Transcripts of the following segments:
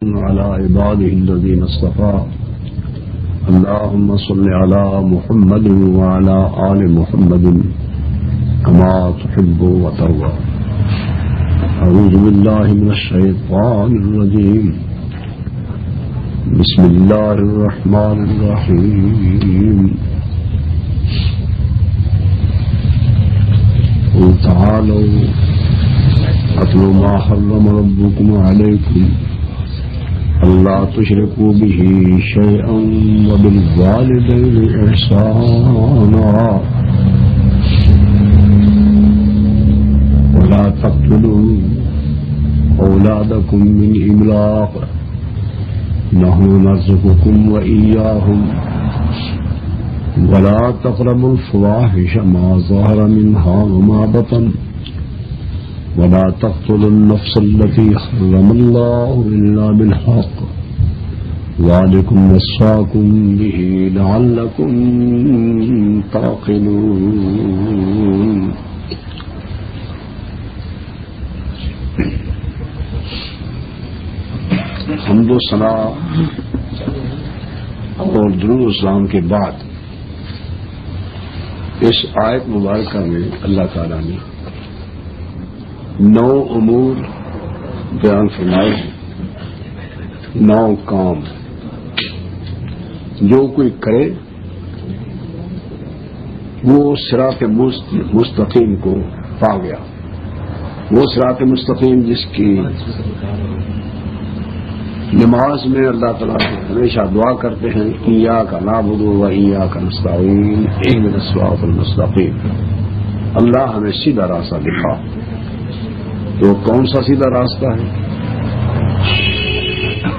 على عباده الذين اصطفى اللهم صل على محمد وعلى آل محمد كما تحب وترضى. أعوذ بالله من الشيطان الرجيم. بسم الله الرحمن الرحيم. قل تعالوا أتل ما حرم ربكم عليكم ألا تشركوا به شيئا وبالوالدين إحسانا ولا تقتلوا أولادكم من إملاق نحن نرزقكم وإياهم ولا تقربوا الفواحش ما ظهر منها وما بطن ولا تقتلوا النفس التي حرم الله إلا بالحق ذلكم وصاكم به لعلكم تعقلون. حمد و ثنا اور درود و سلام کے بعد اس آیت مبارکہ میں اللہ تعالیٰ نے 9 امور بیان فرمائے ہیں، 9 کام جو کوئی کرے وہ صراط مستقیم کو پا گیا. وہ صراط مستقیم جس کی نماز میں اللہ تعالیٰ سے ہمیشہ دعا کرتے ہیں ایاک نعبد و ایاک نستعین اہدنا الصراط المستقیم. اللہ ہمیں سیدھا راستہ دکھا. تو کون سا سیدھا راستہ ہے؟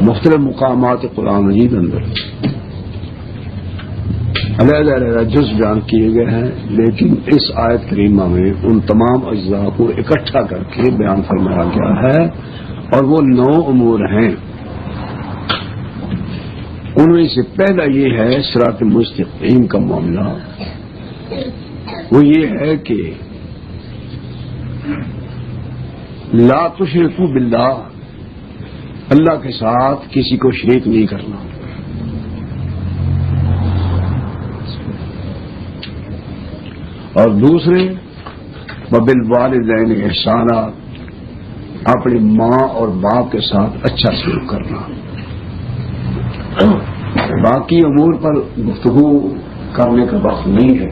مختلف مقامات قرآن مجید اندر علیحدہ جز بیان کیے گئے ہیں، لیکن اس آیت کریمہ میں ان تمام اجزاء کو اکٹھا کر کے بیان فرمایا گیا ہے، اور وہ 9 امور ہیں. ان میں سے پہلا یہ ہے صراط مستقیم کا معاملہ. وہ یہ ہے کہ لا تشرکوا باللہ، اللہ کے ساتھ کسی کو شریک نہیں کرنا. اور دوسرے وبالوالدین احسانا، اپنی ماں اور باپ کے ساتھ اچھا سلوک کرنا. باقی امور پر گفتگو کرنے کا وقت نہیں ہے.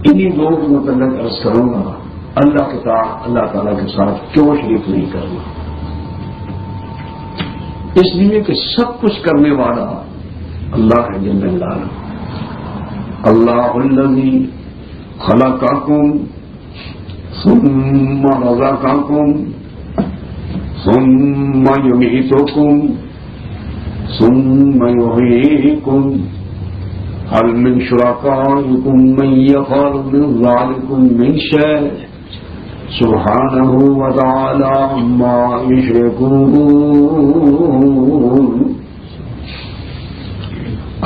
انہیں 2 کے متعلق عرض کروں گا. اللہ تعالیٰ کے ساتھ کیوں شریک نہیں کرنا؟ اس لیے کہ سب کچھ کرنے والا اللہ ہے جل جلالہ. اللہ الذی خلقکم ثم رزقکم ثم یمیتکم ثم یحییکم هل من شرکائکم من یفعل من ذلکم من شیء سبحانہ وتعالی عما یشرکون.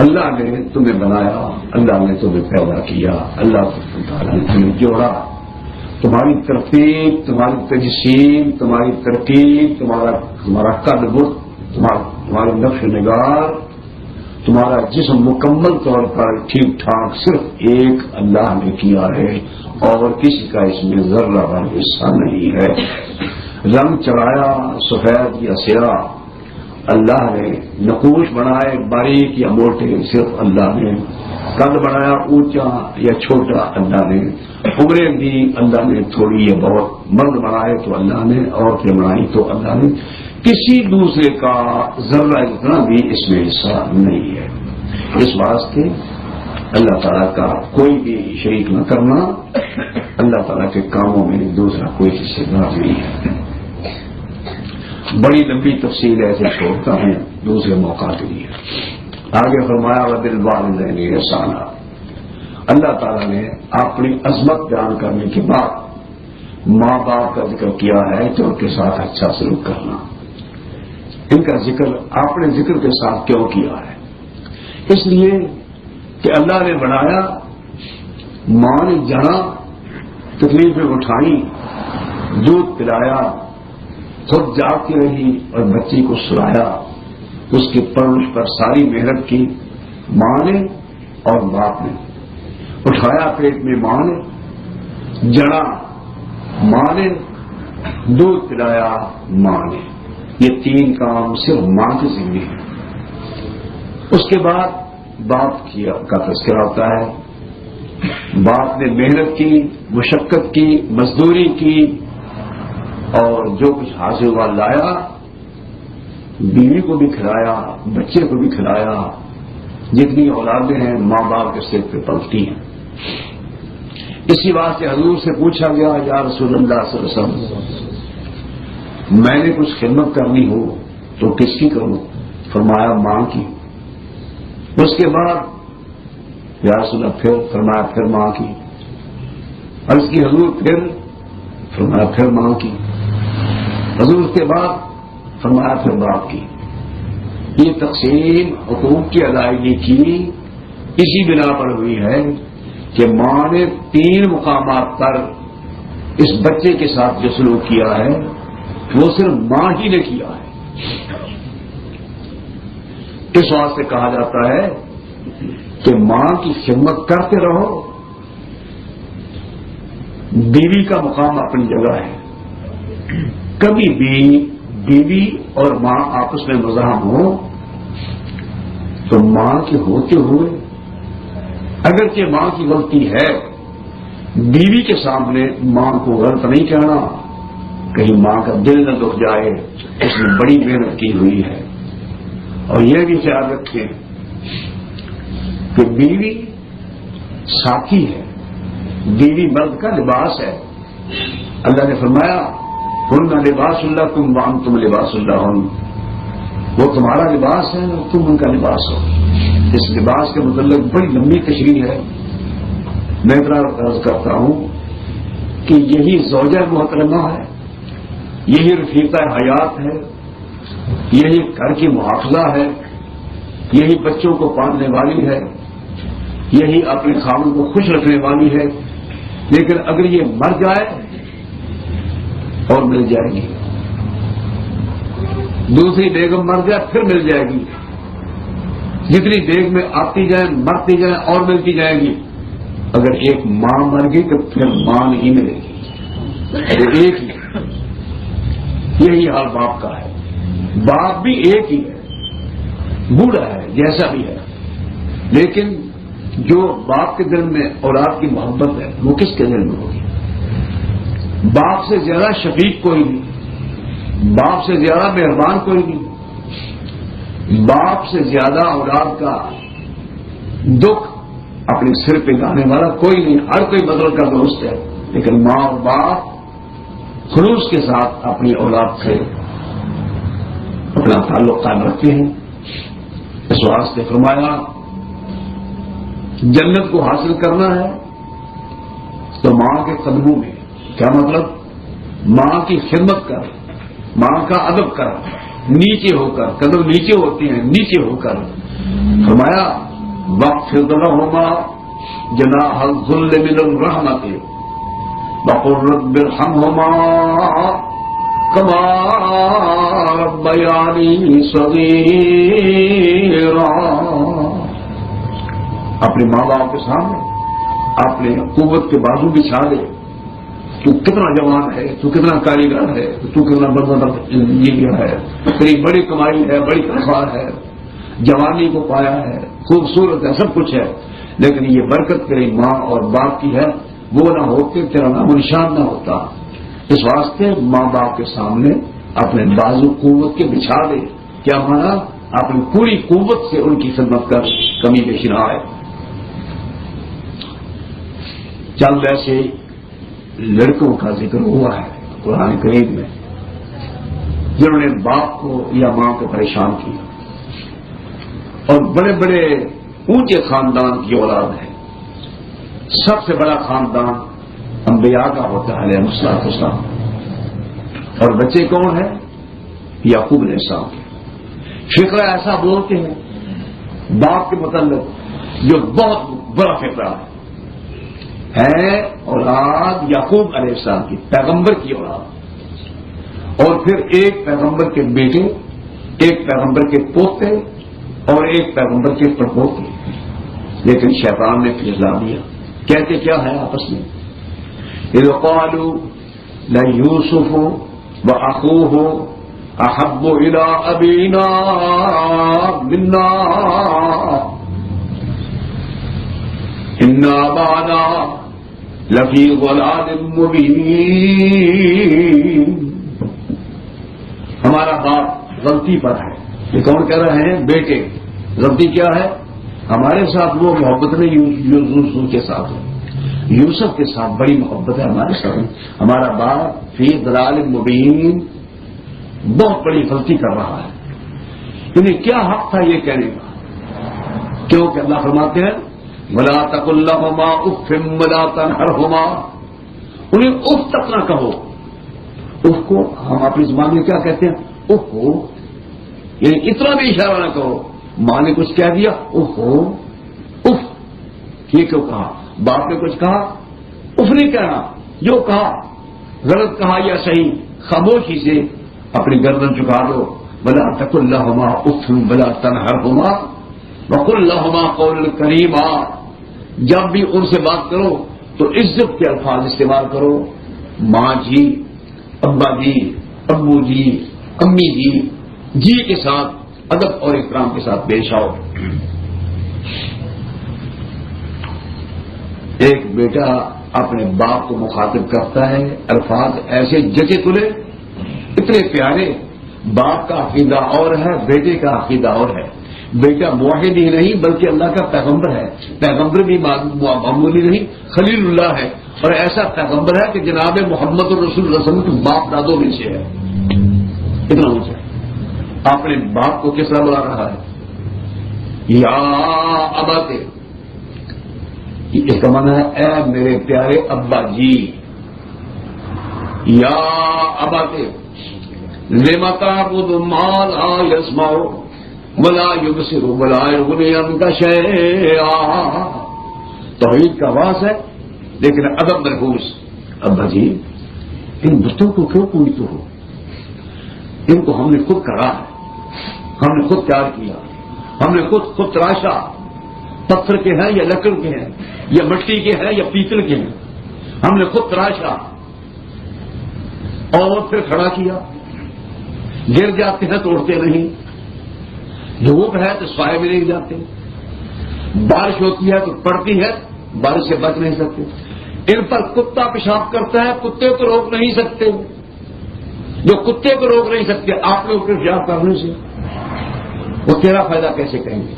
اللہ نے تمہیں بنایا، اللہ نے تمہیں پیدا کیا، اللہ تعالیٰ نے تمہیں جوڑا. تمہاری ترتیب، تمہاری تجسیم، تمہاری ترکیب، تمہارا قد بت، تمہاری نقش و نگار، تمہارا جسم مکمل طور پر ٹھیک ٹھاک صرف ایک اللہ نے کیا ہے، اور کسی کا اس میں ذرہ بھر حصہ نہیں ہے. رنگ چڑھایا سفید یا سیاہ اللہ نے، نقوش بنائے باریک یا موٹے صرف اللہ نے، قد بنایا اونچا یا چھوٹا اللہ نے، عمریں دی اللہ نے تھوڑی یا بہت، مرد بنائے تو اللہ نے، عورتیں بنائی تو اللہ نے. کسی دوسرے کا ذرہ اتنا بھی اس میں حصہ نہیں ہے. اس واسطے اللہ تعالیٰ کا کوئی بھی شریک نہ کرنا، اللہ تعالیٰ کے کاموں میں دوسرا کوئی حصہ نہیں ہے. بڑی لمبی تفصیل ایسے چھوڑتا ہوں دوسرے موقع کے لیے. آگے فرمایا وبالوالدین احسانا. اللہ تعالیٰ نے اپنی عظمت بیان کرنے کے بعد ماں باپ کا ذکر کیا ہے کہ ان کے ساتھ اچھا سلوک کرنا. ان کا ذکر اپنے ذکر کے ساتھ کیوں کیا ہے؟ اس لیے کہ اللہ نے بنایا، ماں نے جانا، تکلیفیں اٹھائیں، دودھ پلایا، خود جاگتی رہی اور بچی کو سلایا. اس کی پرورش پر ساری محنت کی ماں نے اور باپ نے. اٹھایا پیٹ میں ماں نے, جڑا ماں نے, دودھ پلایا ماں نے. یہ 3 کام صرف ماں کی ذمہ ہے. اس کے بعد باپ کا تذکرہ ہوتا ہے. باپ نے محنت کی, مشقت کی, مزدوری کی اور جو کچھ حاصل ہوا لایا, بیوی کو بھی کھلایا, بچے کو بھی کھلایا. جتنی اولادیں ہیں ماں باپ کے سر پہ پلتی ہیں. اسی بات سے حضور سے پوچھا گیا, یا رسول اللہ صلی اللہ علیہ وسلم میں نے کچھ خدمت کرنی ہو تو کس کی کروں؟ فرمایا ماں کی. اس کے بعد یا رسول اللہ پھر فرمایا پھر ماں کی. عرض کی حضور پھر؟ فرمایا پھر ماں کی. حضور اس کے بعد فرمایا پھر باپ کی. یہ تقسیم حقوق کی ادائیگی کی اسی بنا پر ہوئی ہے کہ ماں نے 3 مقامات پر اس بچے کے ساتھ جو سلوک کیا ہے وہ صرف ماں ہی نے کیا ہے. اس واسطے کہا جاتا ہے کہ ماں کی خدمت کرتے رہو. بیوی کا مقام اپنی جگہ ہے. کبھی بھی بیوی اور ماں آپس میں مزاحم ہو تو ماں کے ہوتے ہوئے اگرچہ ماں کی غلطی ہے, بیوی کے سامنے ماں کو غلط نہیں کہنا, کہیں ماں کا دل نہ دکھ جائے. اس نے بڑی محنت کی ہوئی ہے. اور یہ بھی خیال رکھیں کہ بیوی ساتھی ہے, بیوی مرد کا لباس ہے. اللہ نے فرمایا ہن لباس اللہ تم وانتم لباس اللہ ہن, وہ تمہارا لباس ہے اور تم ان کا لباس ہو. اس لباس کے متعلق بڑی لمبی تشریح ہے. میں اتنا عرض کرتا ہوں کہ یہی زوجہ محترمہ ہے, یہی رفیقہ حیات ہے, یہی گھر کی محافظہ ہے, یہی بچوں کو پالنے والی ہے, یہی اپنے خاوند کو خوش رکھنے والی ہے. لیکن اگر یہ مر جائے اور مل جائے گی, دوسری بیگم مر جائے پھر مل جائے گی. جتنی دیگ میں آتی جائیں مرتی جائیں اور ملتی جائیں گی. اگر ایک ماں مر گئی تو پھر ماں نہیں ملے گی. وہ ایک ہی. یہی حال باپ کا ہے. باپ بھی ایک ہی ہے, بوڑھا ہے جیسا بھی ہے, لیکن جو باپ کے دل میں اولاد کی محبت ہے وہ کس کے دل میں ہوگی؟ باپ سے زیادہ شفیق کوئی نہیں, باپ سے زیادہ مہربان کوئی نہیں, باپ سے زیادہ اولاد کا دکھ اپنے سر پہ لانے والا کوئی نہیں. ہر کوئی بدل کا دوست ہے, لیکن ماں اور باپ خلوص کے ساتھ اپنی اولاد سے اپنا تعلق قائم رکھتے ہیں. اس واسطے فرمایا جنت کو حاصل کرنا ہے تو ماں کے قدموں میں. کیا مطلب؟ ماں کی خدمت کر, ماں کا ادب کر, نیچے ہو کر. قدم نیچے ہوتے ہیں, نیچے ہو کر. فرمایا واخفض لهما جناح الذل من الرحمة وقل رب ارحمهما كما ربياني صغيرا. اپنے ماں باپ کے سامنے اپنے قوت کے بازو بچھا دے. تو کتنا جوان ہے, تو کتنا کاریگر ہے, تو کتنا بڑا انجینئر ہے, تیری بڑی کمائی ہے, بڑی تنخواہ ہے, جوانی کو پایا ہے, خوبصورت ہے, سب کچھ ہے, لیکن یہ برکت تیری ماں اور باپ کی ہے. وہ نہ ہوتے تیرا نام و نشان نہ ہوتا. اس واسطے ماں باپ کے سامنے اپنے بازو قوت کے بچھا دے. کیا مانا؟ اپنی پوری قوت سے ان کی خدمت کر, کمی پیش نہ آئے. چند ایسے لڑکوں کا ذکر ہوا ہے قرآن کریم میں جنہوں نے باپ کو یا ماں کو پریشان کیا, اور بڑے بڑے اونچے خاندان کی اولاد ہے. سب سے بڑا خاندان انبیاء کا ہوتا ہے علیہ السلام, اور بچے کون ہیں؟ یعقوب علیہ السلام. فقرہ ایسا بولتے ہیں باپ کے متعلق جو بہت بڑا فقرہ ہے اولاد یعقوب علیہ السلام کی, پیغمبر کی اولاد. اور پھر ایک پیغمبر کے بیٹے، ایک پیغمبر کے پوتے اور ایک پیغمبر کے پڑپوتے. لیکن شیطان نے پھسلا دیا. کہتے کیا ہے آپس میں؟ اذ قالوا ليوسف واخوه احب الى ابينا منا ان ابانا لفی ضلال مبین. ہمارا باپ غلطی پر ہے. یہ کون کہہ رہے ہیں؟ بیٹے. غلطی کیا ہے؟ ہمارے ساتھ وہ محبت نہیں یوسف کے ساتھ ہے. یوسف کے ساتھ بڑی محبت ہے ہمارے ساتھ. ہمارا باپ فی ضلال مبین بہت بڑی غلطی کر رہا ہے. انہیں کیا حق تھا یہ کہنے کا؟ کیونکہ اللہ فرماتے ہیں وَلَا تَقُل لَّهُمَا أُفٍّ وَلَا تَنْهَرْهُمَا. انہیں اف تک نہ کہو. اف کو ہم اپنی زبان میں کیا کہتے ہیں؟ اف کو، یعنی اتنا بھی اشارہ نہ کرو. ماں نے کچھ کہہ دیا اف ہو اف. یہ کیوں کہا؟ باپ نے کچھ کہا اف نہیں کہنا. جو کہا غلط کہا یا صحیح خاموشی سے اپنی گردن چکا دو. وَلَا تَقُل لَّهُمَا أُفٍّ وَلَا تَنْهَرْهُمَا وَقُل لَّهُمَا قَوْلًا كَرِيمًا. جب بھی ان سے بات کرو تو عزت کے الفاظ استعمال کرو. ماں جی، ابا جی، ابو جی، امی جی، جی کے ساتھ ادب اور احترام کے ساتھ پیش آؤ. ایک بیٹا اپنے باپ کو مخاطب کرتا ہے، الفاظ ایسے جچے تلے اتنے پیارے. باپ کا عقیدہ اور ہے، بیٹے کا عقیدہ اور ہے. بیٹا موحد ہی نہیں بلکہ اللہ کا پیغمبر ہے. پیغمبر بھی معمولی نہیں، خلیل اللہ ہے. اور ایسا پیغمبر ہے کہ جناب محمد الرسول اللہ صلی اللہ علیہ وسلم کے باپ دادوں میں سے ہے. اتنا اونچا ہے. اپنے باپ کو کس طرح بلا رہا ہے؟ یا اباتے. اس کا معنی ہے اے میرے پیارے ابا جی. یا اباتے لما تعبد ما لا يسمع ولا يبصر ولا يغني عنك شيئا. توحید کا آواز ہے لیکن ادب مرکوز. ابا جی ان بتوں کو کیوں پوجتے ہو؟ ان کو ہم نے خود کرا ہے، ہم نے خود تیار کیا، ہم نے خود تراشا. پتھر کے ہیں یا لکڑ کے ہیں یا مٹی کے ہیں یا پیتل کے ہیں، ہم نے خود تراشا اور پھر کھڑا کیا. گر جاتے ہیں توڑتے نہیں، دھوپ ہے تو سائے میں نہیں جاتے، بارش ہوتی ہے تو پڑتی ہے، بارش سے بچ نہیں سکتے. ان پر کتا پیشاب کرتا ہے، کتے کو روک نہیں سکتے. جو کتے کو روک نہیں سکتے آپ لوگ پیشاب کرنے سے وہ تیرا فائدہ کیسے کہیں گے؟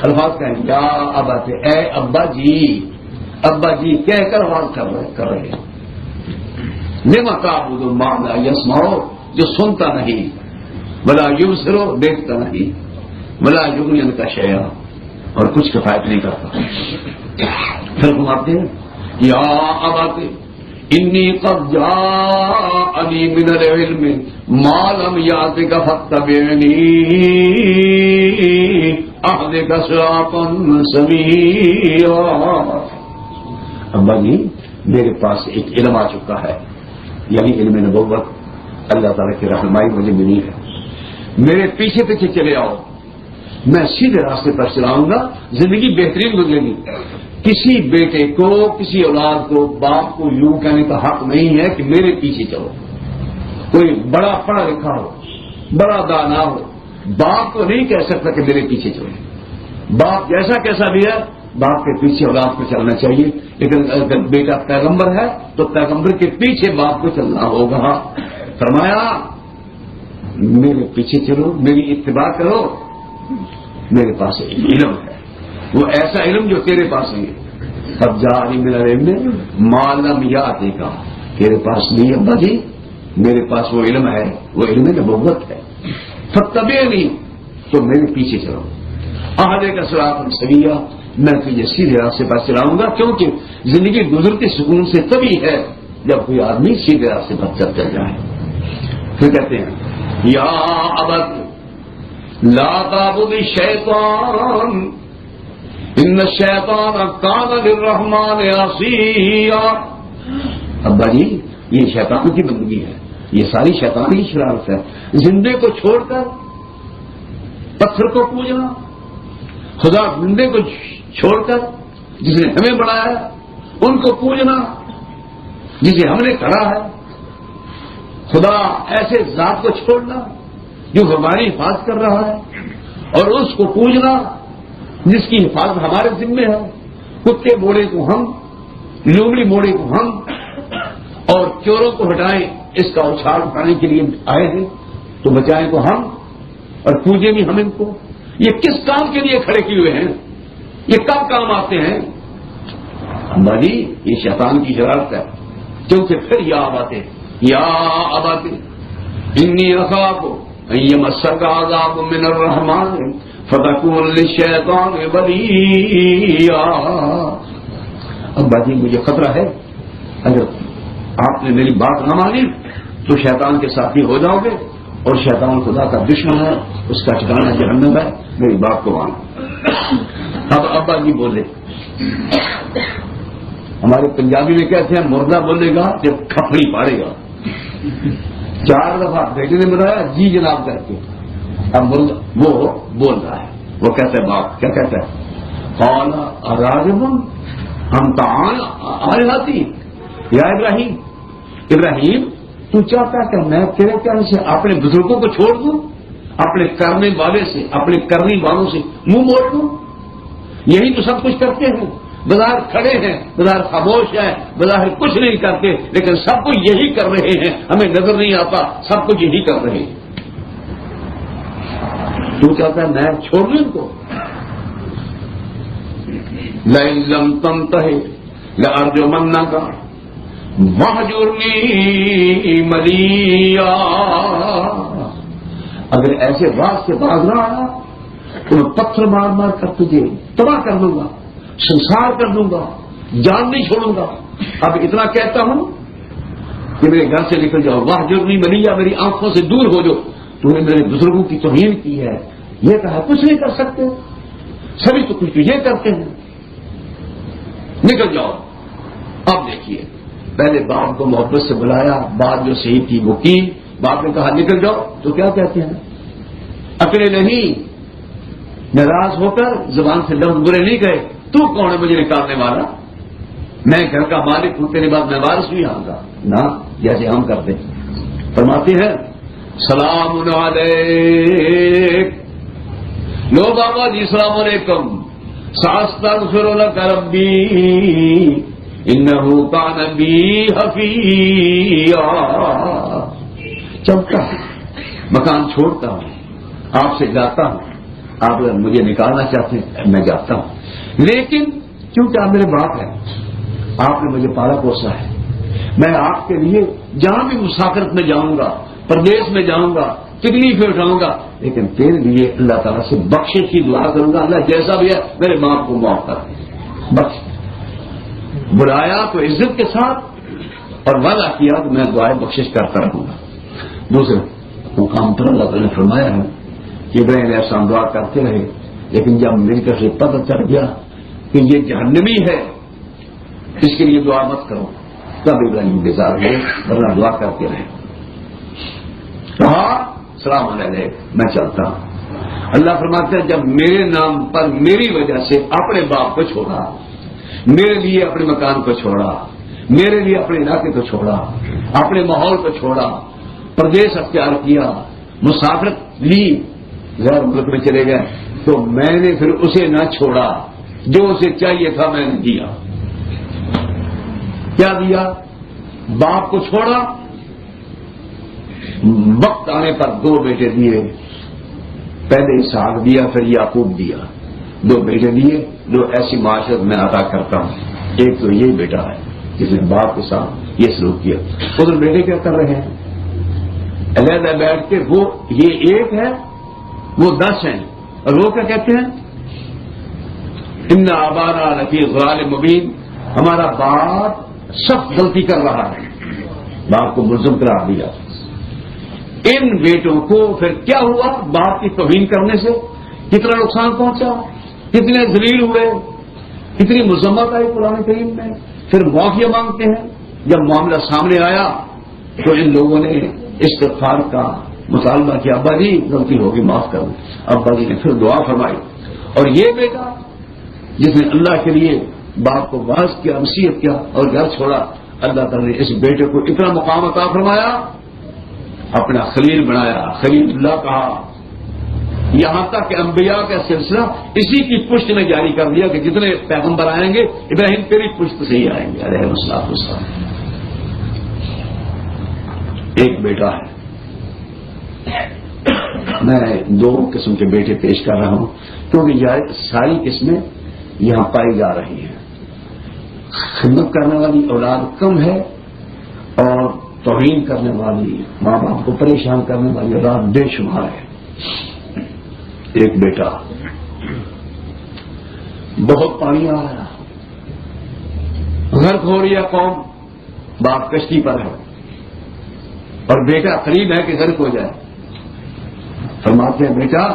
الفاظ کہیں گے یا ابا سے اے ابا جی، ابا جی کہہ کر آواز کر رہے ہیں. لما تعبد ما لا يسمع، جو سنتا نہیں، ولا یبصر، دیکھتا نہیں، ولا یغنی عنک شیئا، اور کچھ کفایت نہیں کرتا. پھر فرماتے ہیں یا ابا انی قد جاءنی من العلم ما لم یأتک فاتبعنی اهدک صراطا سویا. ابا جی میرے پاس ایک علم آ چکا ہے، یعنی علم نبوت. اللہ تعالیٰ کی رہنمائی مجھے ملی ہے. میرے پیچھے پیچھے چلے آؤ، میں سیدھے راستے پر چلاؤں گا، زندگی بہترین گزرے گی. کسی بیٹے کو، کسی اولاد کو، باپ کو یوں کہنے کا حق نہیں ہے کہ میرے پیچھے چلو. کوئی بڑا پڑھا لکھا ہو، بڑا دانا ہو، باپ کو نہیں کہہ سکتا کہ میرے پیچھے چلو. باپ جیسا کیسا بھی ہے، باپ کے پیچھے اولاد کو چلنا چاہیے. لیکن اگر بیٹا پیغمبر ہے تو پیغمبر کے پیچھے باپ کو چلنا ہوگا. فرمایا میرے پیچھے چلو، میری اتباع کرو. میرے پاس ایک علم ہے، وہ ایسا علم جو تیرے پاس نہیں ہے. سب جاری میرا علم معلوم یا آتے کا تیرے پاس نہیں. ابا جی میرے پاس وہ علم ہے، وہ علم نبوت ہے. فتبعنی، تو میرے پیچھے چلو. اہدک صراطا سویا، میں تجھے سیدھے راستے پر چلاؤں گا. کیونکہ زندگی گزرتی سکون سے تبھی ہے جب کوئی آدمی سیدھے راستے پر چل جائے. پھر کہتے ہیں یا ابت لا تعبد الشیطان ان الشیطان کان للرحمن عصیا. ابا جی یہ شیطان کی بندگی ہے، یہ ساری شیطانی شرارت ہے. زندے کو چھوڑ کر پتھر کو پوجنا، خدا زندے کو چھوڑ کر جس نے ہمیں بنایا ان کو پوجنا جسے ہم نے کرا ہے. خدا ایسے ذات کو چھوڑنا جو ہماری حفاظت کر رہا ہے، اور اس کو پوجنا جس کی حفاظت ہمارے ذمے ہے. کتے موڑے کو ہم، لومڑی موڑے کو ہم، اور چوروں کو ہٹائیں اس کا اچھال اٹھانے کے لیے آئے ہیں، تو بچائیں تو ہم اور پوجیں بھی ہم ان کو. یہ کس کام کے لیے کھڑے کیے ہوئے ہیں؟ یہ کب کام آتے ہیں؟ بھائی یہ شیطان کی شرارت ہے. کیونکہ پھر یا آباتے انی اخاف ان یمسک عذاب من الرحمن فتکون للشیطان ولیا. اب بھائی مجھے خطرہ ہے اگر آپ نے میری بات نہ مانی تو شیطان کے ساتھی ہو جاؤ گے، اور شیطان خدا کا دشمن ہے، اس کا ٹھکانہ جہنم ہے. میری بات کو مانو. اب ابا جی بولے، ہمارے پنجابی میں کہتے ہیں مردہ بولے گا جب کھپڑی پاڑے گا. 4 دفعہ بیٹے نے بتایا جی جناب کر کے. اب وہ بول رہا ہے، وہ کہتا ہے باپ کیا کہتا ہے؟ قال اراغب ہم آنے آتی یا ابراہیم تو چاہتا ہے کہ میں تیرے کہنے سے اپنے بزرگوں کو چھوڑ دوں، اپنے کرنے والے سے، اپنے کرنے والوں سے منہ موڑ دوں؟ یہی تو سب کچھ کرتے ہیں. بظاہر کھڑے ہیں، بظاہر خاموش ہے، بظاہر کچھ نہیں کرتے، لیکن سب کچھ یہی کر رہے ہیں. ہمیں نظر نہیں آتا سب کچھ یہی کر رہے ہیں. تو چاہتا ہے میں چھوڑ دوں ان کو؟ لئن لم تنتہی لأرجمنک واہجرنی ملیا. اگر ایسے راز سے باز نہ آیا تو میں پتھر مار مار کر تجھے تباہ کر دوں گا، سنسار کر دوں گا، جان نہیں چھوڑوں گا. اب اتنا کہتا ہوں کہ میرے گھر سے نکل جاؤ. واہجرنی ملیا، میری آنکھوں سے دور ہو جاؤ. تو نے میرے بزرگوں کی توہین کی ہے، یہ کہا کچھ نہیں کر سکتے، سبھی تو کچھ یہ کرتے ہیں. نکل جاؤ. اب دیکھیے پہلے باپ کو محبت سے بلایا، بات جو صحیح تھی وہ کی. باپ نے کہا نکل جاؤ تو کیا کہتے ہیں؟ اکڑے نہیں، ناراض ہو کر زبان سے لفظ برے نہیں کہے. تو کون ہے مجھے نکالنے والا؟ میں گھر کا مالک ہوں، تیرے بعد میں وارث بھی آؤں گا نہ، جیسے ہم کرتے ہیں. فرماتے ہیں سلام علیک. لو بابا جی السلام علیکم. ساستغفر لک ربی انہ کان بی حفیظا. چلتا ہوں، مکان چھوڑتا ہوں، آپ سے جاتا ہوں. آپ اگر مجھے نکالنا چاہتے ہیں میں جاتا ہوں، لیکن کیونکہ آپ میرے باپ ہیں، آپ نے مجھے پالا پوسا ہے، میں آپ کے لیے جہاں بھی مسافرت میں جاؤں گا، پردیش میں جاؤں گا، تکلیفیں اٹھاؤں گا، لیکن تیرے لیے اللہ تعالیٰ سے بخشش کی دعا کروں گا. اللہ جیسا بھی ہے میرے باپ کو معاف کر دے. بخش. بلایا تو عزت کے ساتھ اور وعدہ کیا تو میں دعائیں بخشش کرتا رہوں گا. دوسرے مقام پر اللہ تعالیٰ نے فرمایا ہے کہ ابراہیم علیہ السلام دعا کرتے رہے، لیکن جب میری طرف سے پتہ چل گیا کہ یہ جہنمی ہے اس کے لیے دعا مت کرو، تب ابراہیم بیزار ہوئے، ورنہ دعا کرتے رہے. کہا السلام علیکم میں چلتا ہوں. اللہ فرماتے ہیں جب میرے نام پر میری وجہ سے اپنے باپ کو چھوڑا، میرے لیے اپنے مکان کو چھوڑا، میرے لیے اپنے علاقے کو چھوڑا، اپنے ماحول کو چھوڑا، پردیش اختیار کیا، مسافرت لی، غیر ملک میں چلے گئے، تو میں نے پھر اسے نہ چھوڑا، جو اسے چاہیے تھا میں نے دیا. کیا دیا؟ باپ کو چھوڑا، وقت آنے پر 2 بیٹے دیے. پہلے اسحاق دیا، پھر یعقوب دیا. 2 بیٹے دیے جو ایسی معاشرت میں عطا کرتا ہوں. ایک تو یہی بیٹا ہے جس نے باپ کے ساتھ یہ سلوک کیا. ادھر بیٹے کیا کر رہے ہیں؟ علیحدہ بیٹھ کے وہ یہ ایک ہے وہ 10 ہیں، اور وہ کیا کہتے ہیں؟ ان آبانا لفی ضلال مبین. ہمارا باپ سخت غلطی کر رہا ہے. باپ کو ملزم قرار دیا. ان بیٹوں کو پھر کیا ہوا؟ باپ کی توہین کرنے سے کتنا نقصان پہنچا، کتنے ذلیل ہوئے، کتنی مذمت آئی قرآن کریم میں. پھر معافی مانگتے ہیں. جب معاملہ سامنے آیا تو ان لوگوں نے استغفار کا مطالبہ کیا، ابا جی غلطی ہوگی معاف کر دیں. ابا جی نے پھر دعا فرمائی. اور یہ بیٹا جس نے اللہ کے لیے باپ کو واعظ کیا، نصیحت کیا اور گھر چھوڑا، اللہ تعالیٰ نے اس بیٹے کو اتنا مقام عطا فرمایا، اپنا خلیل بنایا، خلیل اللہ کہا. یہاں تک کہ انبیاء کا سلسلہ اسی کی پشت میں جاری کر دیا کہ جتنے پیغمبر آئیں گے ابراہیم تیری پشت سے ہی آئیں گے علیہ السلام. ایک بیٹا ہے. میں دو قسم کے بیٹے پیش کر رہا ہوں کیونکہ یہ ساری قسمیں یہاں پائی جا رہی ہیں. خدمت کرنے والی اولاد کم ہے اور توہین کرنے والی، ماں باپ کو پریشان کرنے والی اولاد بے شمار ہے. ایک بیٹا، بہت پانی آ رہا، غرق ہو رہی ہے قوم، باپ کشتی پر ہے اور بیٹا قریب ہے کہ غرق ہو جائے. فرماتے ہیں بیٹا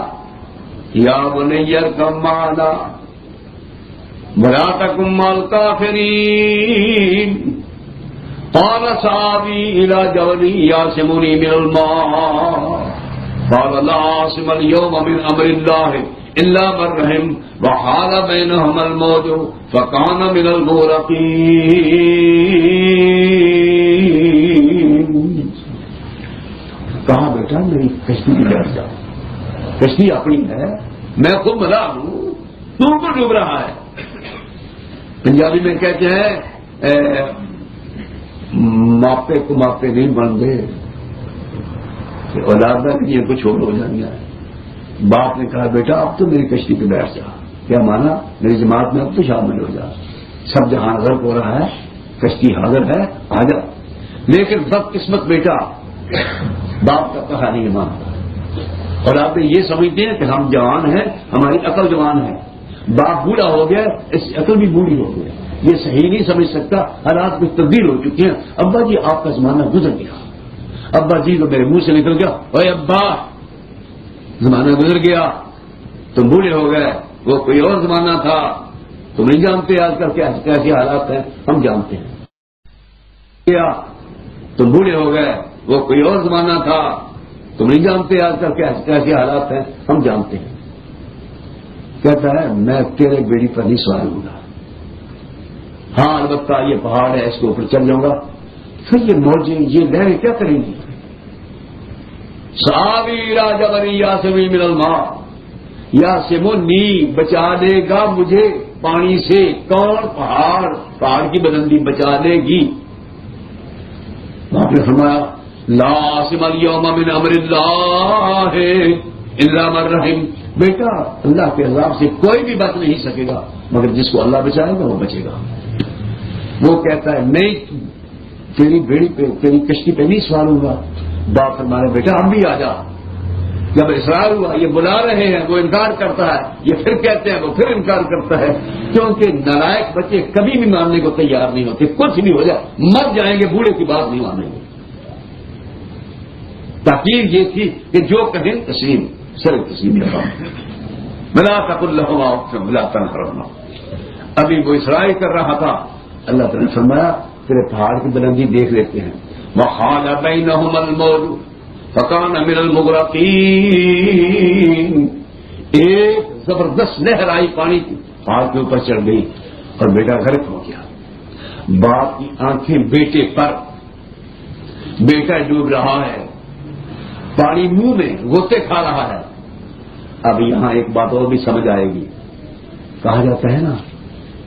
یا بنی ارکب معنا ولا تکن مع الکافرین قال سآوی الی جبل یعصمنی من الماء قال لا عاصم اليوم من امر الله الا من رحم وحال بينهما الموج فكان من المغرقين. کہا بیٹا میری کشتی کی بیٹھ جاؤ، کشتی اپنی ہے، میں خود ملا ہوں، تو کو ڈوب رہا ہے. پنجابی میں کہتے ہیں ماپے کو ماپے نہیں بن دے، اولاد میں یہ کچھ اور ہو جانا ہے. باپ نے کہا بیٹا اب تو میری کشتی پہ بیٹھ جا. کیا مانا؟ میری جماعت میں اب تو شامل ہو جا، سب جہاں غرق ہو رہا ہے، کشتی حاضر ہے، آ جا. لیکن بدقسمت بیٹا باپ کا کہا نہیں مانتا. اور آپ یہ سمجھتے ہیں کہ ہم جوان ہیں، ہماری عقل جوان ہے، باپ بوڑھا ہو گیا، اس کی عقل بھی بوڑھی ہو گئی. یہ صحیح نہیں سمجھ سکتا، حالات میں تبدیل ہو چکی ہیں. ابا جی آپ کا زمانہ گزر گیا. ابا جی تو میرے منہ سے نکل گیا اوے ابا زمانہ گزر گیا، تم بوڑھے ہو گئے، وہ کوئی اور زمانہ تھا، تم نہیں جانتے آج کل کیسے حالات ہیں، ہم جانتے ہیں. کیا تم بوڑھے ہو گئے، وہ کوئی اور زمانہ تھا، تم نہیں جانتے آج کل کیسے حالات ہیں، ہم جانتے ہیں. کہتا ہے میں تیرے بیڑی پر نہیں سوار ہوں گا، ہاں البتہ یہ پہاڑ ہے اس کے اوپر چل جاؤں گا. پھر یہ موجیں یہ لہریں کیا کریں گی؟ سآوی الی جبل یعصمنی من الماء یعصمنی بچا لے گا مجھے پانی سے. کون؟ پہاڑ کی بلندی بچا لے گی. آپ نے فرمایا لا عاصم اليوم من امر اللہ الا من رحم. بیٹا اللہ کے عذاب سے کوئی بھی بچ نہیں سکے گا مگر جس کو اللہ بچائے گا وہ بچے گا. وہ کہتا ہے نہیں تیری بیڑی پہ تیری کشتی پہ نہیں سوار ہوں گا. باپ فرمایا بیٹا اب بھی آ جا. جب اصرار ہوا یہ بلا رہے ہیں، وہ انکار کرتا ہے، یہ پھر کہتے ہیں، وہ پھر انکار کرتا ہے. کیونکہ نالائق بچے کبھی بھی ماننے کو تیار نہیں ہوتے. کچھ بھی ہو جائے مر جائیں گے، بوڑھے کی بات نہیں مانیں گے. تاکید یہ تھی کہ جو کہیں تسلیم سر تسلیم ملا تقل لهما اف ولا تنهرهما. ابھی وہ اصرار کر رہا تھا، اللہ تعالی نے فرمایا تیرے پہاڑ کی بلندی دیکھ لیتے ہیں. وحال بینہما الموج فکان من المغرقین. ایک زبردست لہر آئی پانی کی، پہاڑ کے اوپر چڑھ گئی اور بیٹا غرق ہو گیا. باپ کی آنکھیں بیٹے پر، بیٹا ڈوب رہا ہے، پانی منہ میں غوطے کھا رہا ہے. اب یہاں ایک بات اور بھی سمجھ آئے گی. کہا جاتا ہے نا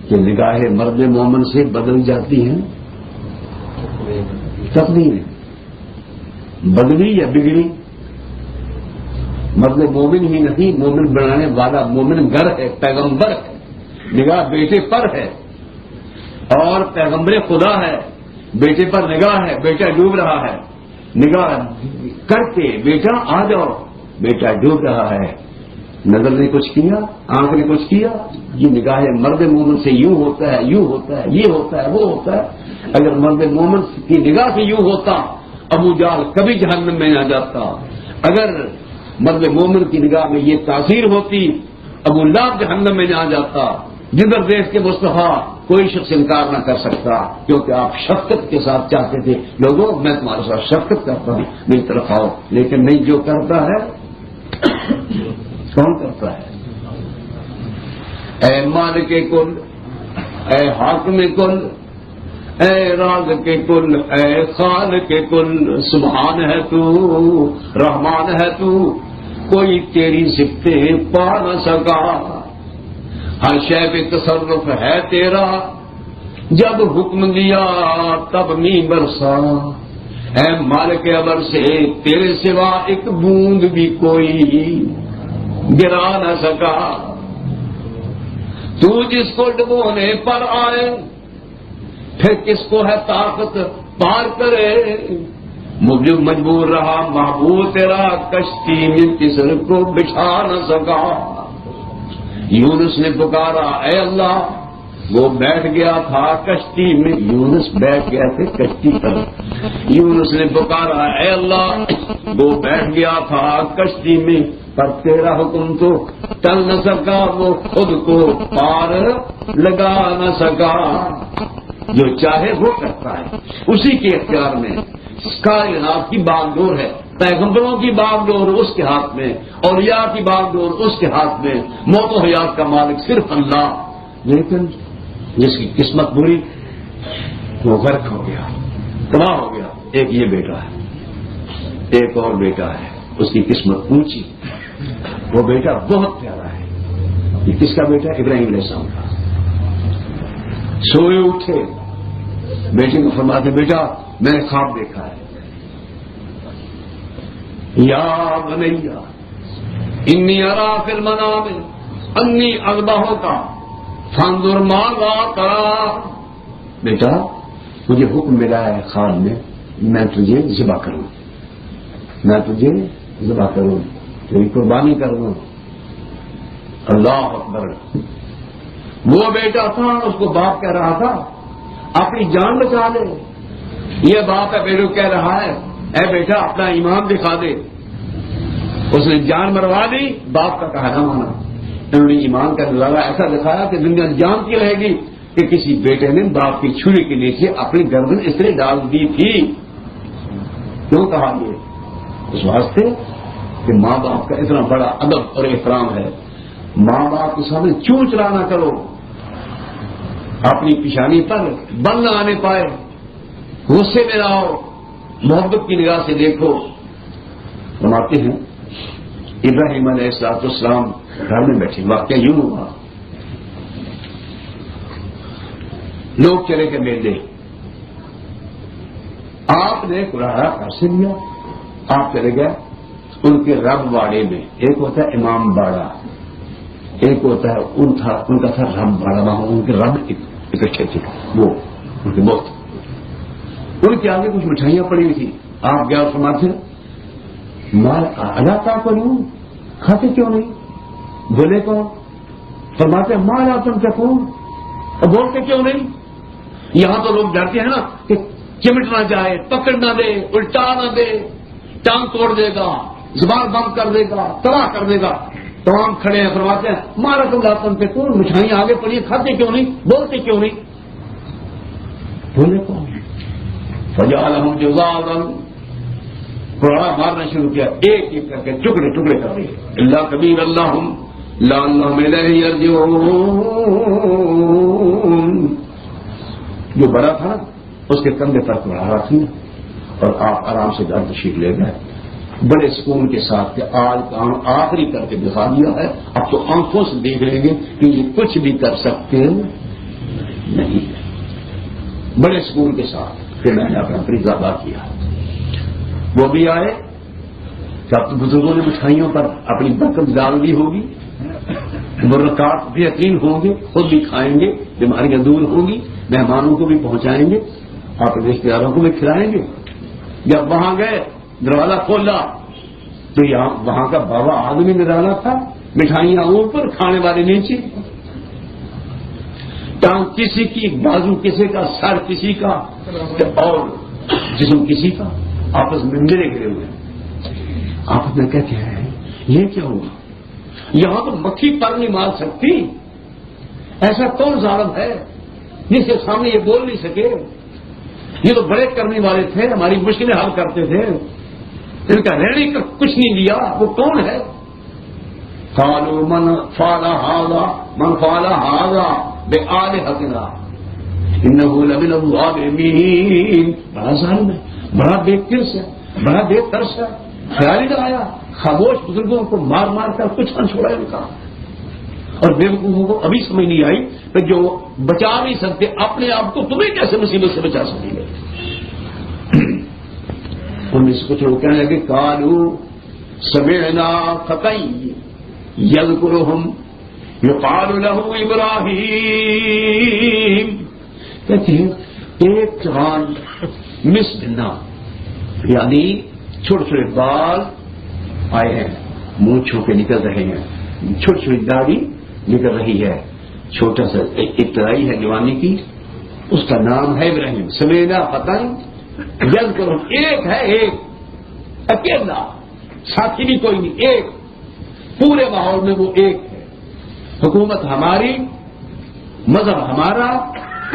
کہ نگاہیں مرد مومن سے بدل جاتی ہیں. تقدیر بدلی یا بگڑی، مرد مومن ہی نہیں، مومن بنانے والا مومن گھر ہے، پیغمبر ہے. نگاہ بیٹے پر ہے اور پیغمبر خدا ہے، بیٹے پر نگاہ ہے، بیٹا ڈوب رہا ہے. نگاہ کر کے بیٹا آ جاؤ، بیٹا ڈوب رہا ہے. نظر نے کچھ کیا، آنکھ نے کچھ کیا. یہ نگاہ مرد مومن سے یوں ہوتا ہے، یوں ہوتا ہے، یہ ہوتا ہے، وہ ہوتا ہے. اگر مرد مومن کی نگاہ سے یوں ہوتا ابو جہل کبھی جہنم میں نہ جاتا. اگر مرد مومن کی نگاہ میں یہ تاثیر ہوتی ابو لہب جہنم میں نہ جاتا. جدھر دیش کے مصطفیٰ کوئی شخص انکار نہ کر سکتا، کیونکہ آپ شفقت کے ساتھ چاہتے تھے لوگوں میں تمہارے ساتھ شفقت کرتا ہوں، میری طرف آؤ، لیکن نہیں، جو کرتا ہے کون کرتا ہے؟ اے مالک کل، اے حاکم کل، اے راز کے کل، اے خالق کے کل، سبحان ہے تو، رحمان ہے تو، کوئی تیری صفتیں پا نہ سکا، ہر شے پہ تصرف ہے تیرا، جب حکم دیا تب می برسا، اے مالک ابر سے تیرے سوا ایک بوند بھی کوئی گرا نہ سکا، تو جس کو ڈبونے پر آئے پھر کس کو ہے طاقت پار کرے، مجھے مجبور رہا محبوب تیرا، کشتی میں کسر کو بچھا نہ سکا، یونس نے پکارا اے اللہ، وہ بیٹھ گیا تھا کشتی میں، یونس بیٹھ گیا تھے کشتی پر، یونس نے پکارا اے اللہ، وہ بیٹھ گیا تھا کشتی میں، پر تیرا حکم تو ٹل نہ سکا، وہ خود کو پار لگا نہ سکا، جو چاہے وہ کرتا ہے، اسی کے اختیار میں، کائنات کی باغ ڈور ہے، پیغمبروں کی باغ ڈور اس کے ہاتھ میں، اولیاء کی باغ ڈور اس کے ہاتھ میں، موت و حیات کا مالک صرف اللہ، لیکن جس کی قسمت بری وہ غرق ہو گیا، تباہ ہو گیا۔ ایک یہ بیٹا ہے، ایک اور بیٹا ہے، اس کی قسمت اونچی، وہ بیٹا بہت پیارا ہے۔ یہ کس کا بیٹا؟ ابراہیم علیہ السلام کا۔ سوئے اٹھے، بیٹے کو فرماتے بیٹا میں نے خواب دیکھا ہے، یا بنیا انی ارا فی المنام انی اذبحک فانظر ماذا تری، بیٹا مجھے حکم ملا ہے خواب میں تجھے ذبح کروں، میں تجھے ذبح کروں، تیری قربانی کروں۔ اللہ اکبر۔ وہ بیٹا تھا، اس کو باپ کہہ رہا تھا اپنی جان بچا لے، یہ باپ ہے بیٹو کہہ رہا ہے اے بیٹا اپنا ایمان دکھا دے، اس نے جان مروا دی، باپ کا کہا نہ مانا، انہوں نے ایمان کا نظارہ ایسا دکھایا کہ دنیا جانتی رہے گی کہ کسی بیٹے نے باپ کی چھری کے نیچے اپنی گردن اس طرح ڈال دی تھی۔ کیوں کہا یہ؟ اس واسطے کہ ماں باپ کا اتنا بڑا ادب اور احترام ہے، ماں باپ کے سامنے چونچلا نہ کرو، اپنی پیشانی پر بل نہ آنے پائے، غصے میں نہ آؤ، محبت کی نگاہ سے دیکھو۔ فرماتے ہیں ابراہیم علیہ السلام گھر میں بیٹھے، واقعہ یوں ہوا، لوگ چلے گئے میلے، آپ نے قرآن گھر سے لیا، آپ چلے گئے ان کے رب واڑے میں، ایک ہوتا ہے امام باڑہ، ایک ہوتا ہے ان کا تھا رب باڑہ، وہاں ان کے رب اکٹھے تھے، وہ ان کے بہت، ان کے آگے کچھ مٹھائیاں پڑی ہوئی تھی، آپ گیا اور فرماتے مال ادا کا کروں، کھاتے کیوں نہیں؟ بولے کون؟ فرماتے مال آتم کیا کون، اور بولتے کیوں نہیں؟ یہاں تو لوگ ڈرتے ہیں نا کہ چمٹ نہ جائے، پکڑ نہ دے، الٹا نہ دے، ٹانگ توڑ دے گا، زبان بند کر دے گا، تباہ کر دے گا، تمام کھڑے ہیں، فرماتے ہیں مارا تم لاتم پہ کون، مٹھائیاں آگے پڑی، کھاتے کیوں نہیں، بولتے کیوں نہیں؟ بولے کون؟ فجعلہم جزازا، کوڑا مارنا شروع کیا، ایک ایک کر کے ٹکڑے ٹکڑے کر دیے، اللہ کبیر اللہم لعلہم الیہ یرجعون، جو بڑا تھا اس کے کندھے پر کوڑا رکھ لیا اور آپ آرام سے گھر تشریف لے گئے، بڑے سکون کے ساتھ کہ آج کام آخری کر کے دکھا دیا ہے، اب تو آنکھوں سے دیکھ لیں گے کہ یہ کچھ بھی کر سکتے نہیں، بڑے سکون کے ساتھ کہ میں نے اپنا فریضہ ادا کیا۔ وہ بھی آئے کہ اب تو بزرگوں نے مٹھائیوں پر اپنی برکت ڈال دی ہوگی، برکات بھی یقین ہوں گے، خود بھی کھائیں گے، بیماریاں دور ہوں گی، مہمانوں کو بھی پہنچائیں گے، آپ رشتے داروں کو بھی کھلائیں گے۔ جب وہاں گئے دروازہ کھولا تو یہاں وہاں کا بابا آدمی نرالا تھا، مٹھائیاں اوپر، کھانے والے نیچے، ٹانگ کسی کی، بازو کسی کا، سر کسی کا اور جسم کسی کا، آپس میں ملے گرے ہوئے، آپس میں کہتے ہیں یہ کیا ہوا؟ یہاں تو مکھی پر نہیں مار سکتی، ایسا کون ظالم ہے جس کے سامنے یہ بول نہیں سکے. یہ تو بڑے کرنے والے تھے, ہماری مشکلیں حل کرتے تھے, ان کا رہنے کا کچھ نہیں لیا. وہ کون ہے؟ قالوا من فعل هذا بآلهتنا انه لمن الظالمین. بڑا ظالم ہے, بڑا بے کس ہے, بڑا بے ترس ہے. خیال ہی نہ آیا, خاموش بزرگوں کو مار مار کر کچھ نہ چھوڑا ان کا. اور بے وقوفوں کو ابھی سمجھ نہیں آئی کہ جو بچا نہیں سکتے اپنے آپ کو, تمہیں کیسے مصیبت سے بچا سکیں گے. ان میں سے کچھ لوگ کہنے لگے قالوا سمعنا فتى یذکرہم یقال له ابراہیم. کہتے ہیں ایک جوان مسنا, یعنی چھوٹے چھوٹے بال آئے ہیں, منہ چھو کے نکل رہے ہیں, چھوٹی چھوٹی داڑھی نکل رہی ہے, چھوٹا سا ابتدائی ہے جوانی کی, اس کا نام ہے ابراہیم. سمینا فتى یذکرہم, ایک ہے, ایک اکیلا, ساتھی بھی کوئی نہیں, ایک پورے ماحول میں وہ ایک ہے. حکومت ہماری, مذہب ہمارا,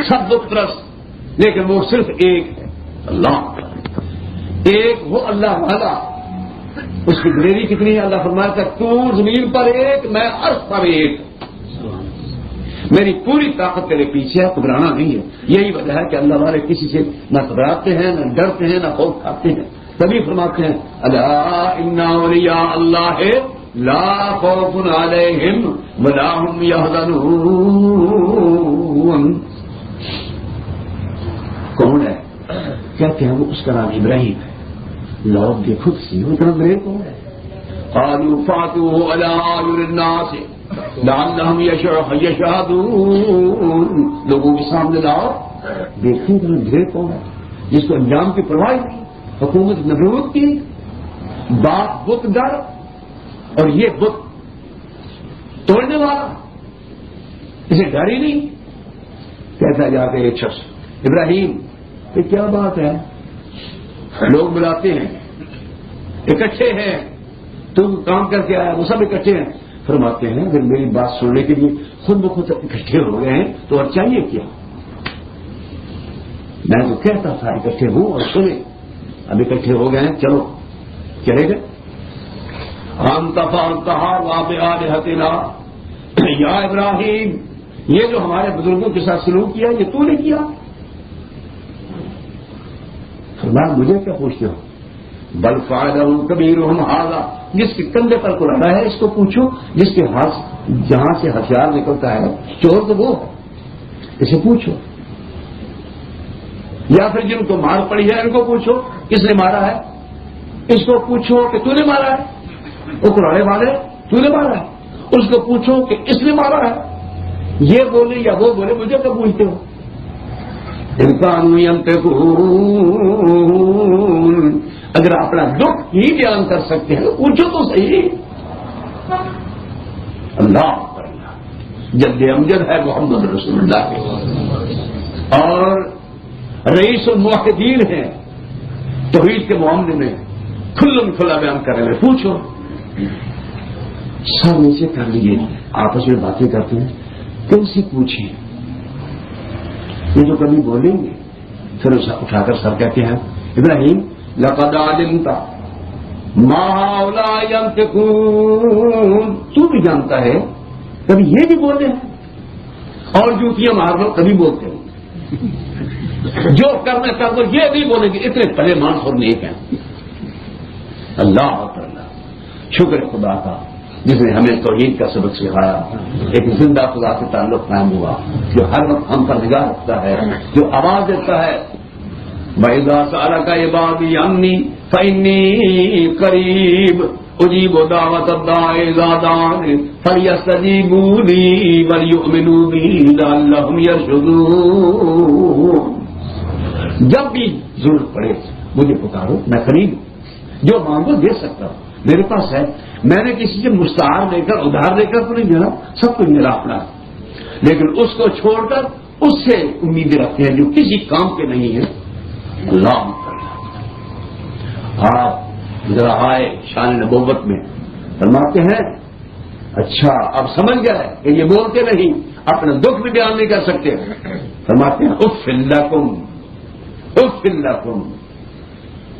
سب بت پرست, لیکن وہ صرف ایک ہے, اللہ ایک. وہ اللہ والا, اس کی گریوی کتنی ہے؟ اللہ فرماتا ہے تو زمین پر ایک, میں عرش پر ایک. میری پوری طاقت تیرے پیچھے ہے, گھبرانا نہیں ہے. یہی وجہ ہے کہ اللہ والے کسی سے نہ گھبراتے ہیں, نہ ڈرتے ہیں, نہ خوف کھاتے ہیں. تبھی فرماتے ہیں الا ان اولیاء اللہ لا خوف علیہم ولا هم یحزنون. کون ہے؟ کہتے ہیں وہ اس کا نام ابراہیم ہے. لوگ دیکھو سی وہ طرف میرے کون ہے. قالوا فاتوا علی اعین الناس لعلهم یشهدون. لوگوں کے سامنے لاؤ, دیکھیں کہ میرے کون ہے جس کو انجام کی پرواہ نہیں, حکومت نبوت کی, باپ بت ڈر, اور یہ بت توڑنے والا, اسے ڈر ہی نہیں. کہتا جا کے ایک شخص ابراہیم یہ کیا بات ہے؟ لوگ بلاتے ہیں, اکٹھے ہیں, تم کام کر کے آیا, وہ سب اکٹھے ہیں. فرماتے ہیں اگر میری بات سننے کے لیے خود بخود اکٹھے ہو گئے ہیں تو اور چاہیے کیا؟ میں تو کہتا تھا اکٹھے ہوں اور سنیں, اب اکٹھے ہو گئے ہیں, چلو چلے گئے. یا ابراہیم, یہ جو ہمارے بزرگوں کے ساتھ سلوک کیا یہ تو نے کیا؟ فرمایا مجھے کیا پوچھتے ہو؟ بل فعلہ کبیرہم ھذا, جس کے کندھے پر کلاڑا ہے اس کو پوچھو, جس کے ہاتھ جہاں سے ہتھیار نکلتا ہے چور تو وہ ہے, اسے پوچھو. یا پھر جن کو مار پڑی ہے ان کو پوچھو کس نے مارا ہے, اس کو پوچھو کہ تو نے مارا ہے, وہ کلاڑے والے تو نے مارا ہے, اس کو پوچھو کہ اس نے مارا ہے. یہ بولے یا وہ بولے, مجھے کیا پوچھتے ہو؟ انسان ینطقون, اگر اپنا دکھ ہی بیان کر سکتے ہیں پوچھو تو صحیح. اللہ جد امجد ہے محمد رسول اللہ, اور رئیس الموحدین ہیں, توحید کے معاملے میں کھلم کھلا بیان کرنے میں. پوچھو. سب نیچے کر لیے, آپس میں باتیں کرتے ہیں, کن سے پوچھیں؟ یہ جو کبھی بولیں گے پھر اسے اٹھا کر سر کہتے ہیں ابراہیم لقد علمت ما هؤلاء ينطقون, تو بھی جانتا ہے کبھی یہ بھی بولتے ہیں اور جوتیاں مار لو کبھی بولتے ہیں, جو کرنا کر دو یہ بھی بولیں گے. اتنے پلے مان اور نیک ہیں. اللہ تعالی شکر خدا کا جس نے ہمیں توحید کا سبق سکھایا, ایک زندہ خدا سے تعلق قائم ہوا جو ہر وقت ہم پر نگاہ رکھتا ہے, جو آواز دیتا ہے وَإِذَا سَأَلَكَ عِبَادِي عَنِّي فَإِنِّي قَرِيبٌ أُجِيبُ دَعْوَةَ الدَّاعِ إِذَا دَعَانِ فَلْيَسْتَجِيبُوا لِي وَلْيُؤْمِنُوا بِي لَعَلَّهُمْ يَرْشُدُونَ. جب بھی ضرورت پڑے مجھے پکارو, میں قریب, جو مانگو دے سکتا ہوں, میرے پاس ہے. میں نے کسی سے مستعار لے کر ادھار لے کر تو نہیں دینا, سب کچھ میرا اپنا ہے, لیکن اس کو چھوڑ کر اس سے امیدیں رکھتے ہیں جو کسی کام کے نہیں ہے. اللہ آپ ذرا آئے شان نبوت میں فرماتے ہیں اچھا اب سمجھ گئے کہ یہ بولتے نہیں, اپنا دکھ بھی بیان نہیں کر سکتے, فرماتے ہیں اف لکم، اف لکم،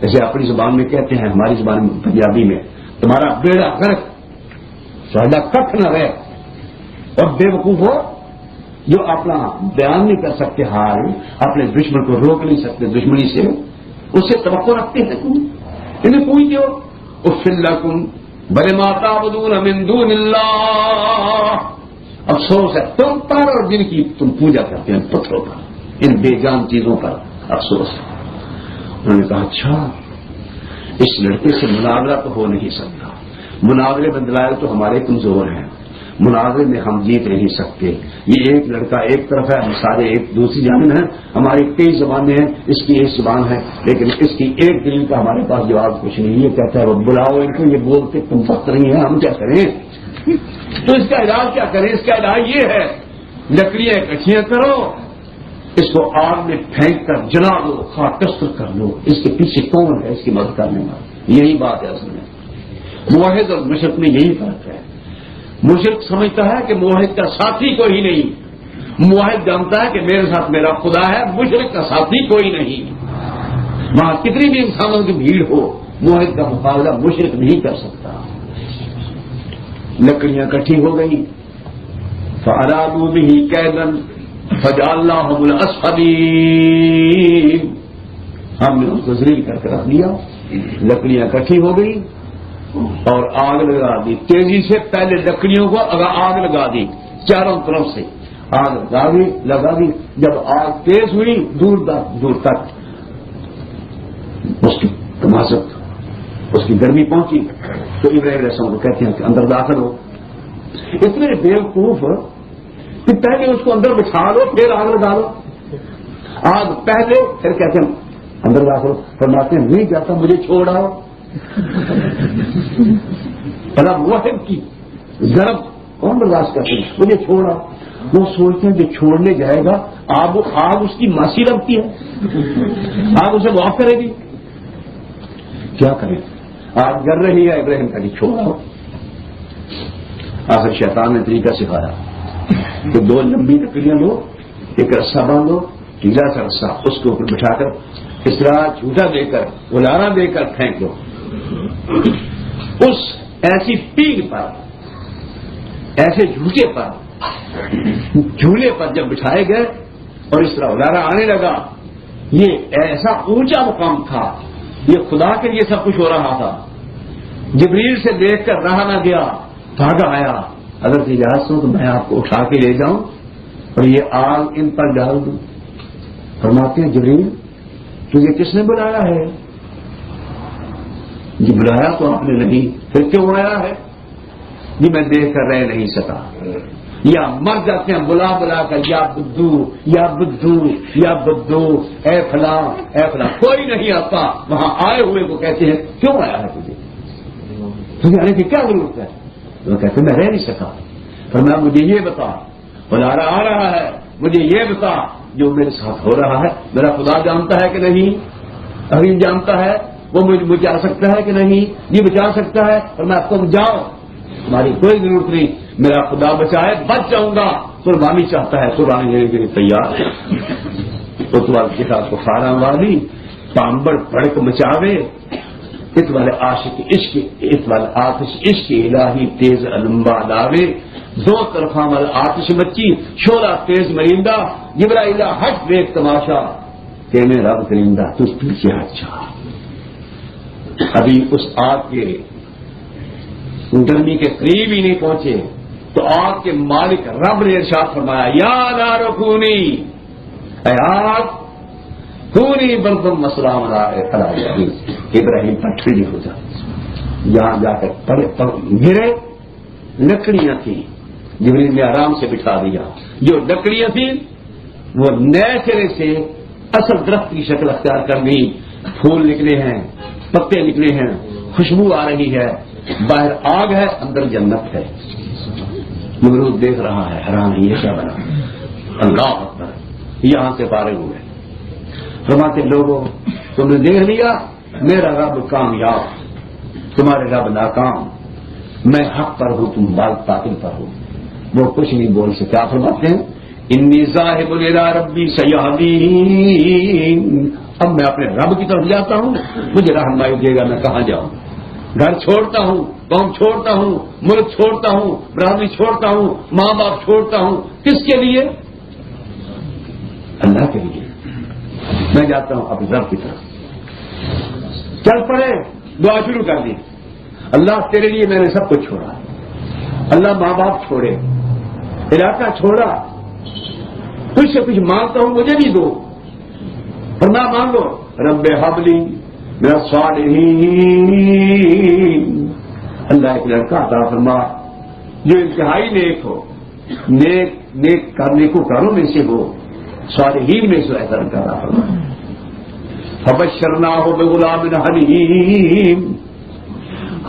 جیسے اپنی زبان میں کہتے ہیں، ہماری زبان میں پنجابی میں تمہارا بیڑا غرق، ساڈا ککھ نہ رہے. اور بے وقوف ہو جو اپنا بیان نہیں کر سکتے حال، اپنے دشمن کو روک نہیں سکتے دشمنی سے، اس سے توقع رکھتے ہیں تم انہیں پوچھ دو. اف لکم ولما تعبدون من دون اللہ، افسوس ہے تم پر اور جن کی تم پوجا کرتے ہیں پتھروں پر، ان بے جان چیزوں پر افسوس ہے. انہوں نے کہا اچھا اس لڑکے سے مناظرہ تو ہو نہیں سکتا، مناظرے میں دلائل تو ہمارے کمزور ہیں، مناظرے میں ہم جیت نہیں سکتے. یہ ایک لڑکا ایک طرف ہے، ہم سارے ایک دوسری جانب ہیں، ہماری کئی زبانیں ہیں، اس کی ایک زبان ہے، لیکن اس کی ایک دلیل کا ہمارے پاس جواب کچھ نہیں. یہ کہتا ہے وہ بلاؤ ان کو، یہ بولتے تم وقت نہیں ہے، ہم کیا کریں؟ تو اس کا علاج کیا کریں؟ اس کا علاج یہ ہے لکڑیاں اکٹھیاں کرو، اس کو آگ میں پھینک کر جلا دو، خاکستر کر دو. اس کے پیچھے کون ہے اس کی مدد کرنے والا؟ یہی بات ہے اصل میں. موحد اور مشرک میں یہی فرق ہے. مشرک سمجھتا ہے کہ موحد کا ساتھی کوئی نہیں، موحد جانتا ہے کہ میرے ساتھ میرا خدا ہے، مشرک کا ساتھی کوئی نہیں. وہاں کتنی بھی انسانوں کی بھیڑ ہو، موحد کا مقابلہ مشرک نہیں کر سکتا. لکڑیاں اکٹھی ہو گئی، فَأَرَادُوا بِهِ كَيْدًا فَجَعَلْنَاهُمُ الْأَسْفَلِينَ، ہم نے اس کو ذلیل کر کے رکھ دیا. لکڑیاں اکٹھی ہو گئی اور آگ لگا دی. تیزی سے پہلے لکڑیوں کو آگ لگا دی، چاروں طرف سے آگ لگا دی. جب آگ تیز ہوئی دور تک اس کی تمازت، اس کی گرمی پہنچی تو ابراہیم علیہ السلام کو کہتے ہیں کہ اندر داخل ہو. اتنے بیوقوف کہ پہلے اس کو اندر بٹھا دو پھر آگ لگا دو. آگ پہلے پھر کہتے ہیں اندر داخل ہو. فرماتے ہیں نہیں جاتا، مجھے چھوڑ آؤ. بلا واحد کی ضرب کون برداشت کرتے ہیں؟ مجھے چھوڑا. وہ سوچتے ہیں کہ چھوڑنے جائے گا آگ اس کی ماسی لگتی ہے، آگ اسے معاف کرے گی. کیا کریں؟ آگ جل رہی ہے، ابراہیم کا جی چھوڑا. آخر شیطان نے طریقہ سکھایا کہ دو لمبی لکڑیاں لو، ایک رسا باندھو، ٹیلا سا رسا، اس کے اوپر بٹھا کر اس طرح جھوٹا دے کر گلارا دے کر پھینک دو. اس ایسی پیڑ پر، ایسے جھولے پر جب بٹھائے گئے اور اس طرح ادارہ آنے لگا، یہ ایسا اونچا مقام تھا، یہ خدا کے لیے سب کچھ ہو رہا تھا. جبریل سے دیکھ کر رہا نہ گیا، بھاگا آیا. اگر اجازت ہو تو میں آپ کو اٹھا کے لے جاؤں اور یہ آگ ان پر ڈال دوں. فرماتے ہیں جبریل تجھے کس نے بلایا ہے؟ جی بلایا تو آپ نے نہیں، پھر کیوں آیا ہے؟ جی میں دیکھ کر رہ نہیں سکا. یا مر جاتے ہیں بلا بلا کر، یا بدو یا بدو یا بدو، اے فلاں اے فلاں، کوئی نہیں آتا. وہاں آئے ہوئے کو کہتے ہیں کیوں آیا ہے تجھے آنے کی کیا ضرورت ہے؟ وہ کہتے ہیں میں رہ نہیں سکا. فرمایا مجھے یہ بتا، بلارا آ رہا ہے، مجھے یہ بتا جو میرے ساتھ ہو رہا ہے میرا خدا جانتا ہے کہ نہیں؟ ابھی جانتا ہے، وہ مجھے بچا سکتا ہے کہ نہیں؟ یہ بچا سکتا ہے. اور میں تم جاؤ، تمہاری کوئی ضرورت نہیں، میرا خدا بچائے، بچ جاؤں گا. قربانی چاہتا ہے، قربانی لینے کے لیے تیار ہے. تو تمہارے کے ساتھ بخارا والی پامبڑ بڑک مچاوے، ات والے عاشق عشق، ات والے آتش عشق الہی تیز علمبا لاوے. دو طرفہ مل آتش مچی، شولا تیز مریندہ، جبرائیل ہٹ دیکھ تماشا کہ میں رب کرندہ تو پیچھے ہٹ جا. ابھی اس آگ کے گرمی کے قریب ہی نہیں پہنچے تو آگ کے مالک رب نے ارشاد فرمایا یا نار کونی، اے آگ کونی بلکم مسلام علیہ ابراہیم پر ٹھنڈی ہو جا. یہاں جا کر پڑے گرے، لکڑیاں تھیں، جبریل نے آرام سے بٹھا دیا. جو لکڑیاں تھیں وہ نئے سرے سے اصل درخت کی شکل اختیار کر گئی. پھول نکلے ہیں، پتے نکلے ہیں، خوشبو آ رہی ہے. باہر آگ ہے، اندر جنت ہے. نمرود دیکھ رہا ہے، حیران ہے، یہ کیا بنا؟ اللہ اکبر. یہاں سے فارغ ہوئے. فرماتے لوگوں تم نے دیکھ لیا میرا رب کامیاب، تمہارے رب ناکام. میں حق پر ہوں، تم باطل پر ہو. وہ کچھ نہیں بول سکے. آپ فرماتے ہیں انی ذاہب الی ربی سیہدین، اب میں اپنے رب کی طرف جاتا ہوں، مجھے رہنمائی دے گا میں کہاں جاؤں. گھر چھوڑتا ہوں، قوم چھوڑتا ہوں، ملک چھوڑتا ہوں، برادری چھوڑتا ہوں، ماں باپ چھوڑتا ہوں، کس کے لیے؟ اللہ کے لیے. میں جاتا ہوں اپنے رب کی طرف. چل پڑے، دعا شروع کر دی. اللہ تیرے لیے میں نے سب کچھ چھوڑا. اللہ ماں باپ چھوڑے، علاقہ چھوڑا، کچھ سے کچھ مانگتا ہوں مجھے بھی دو. اور نہ مانگو رب حبلی من الصالحین، اللہ ایک لڑکا عطا فرما جو انتہائی نیک ہو، نیک نیکوکاروں میں سے ہو، صالحین میں سے ایسا لڑکا عطا فرما. فبشرناہ بغلام حلیم،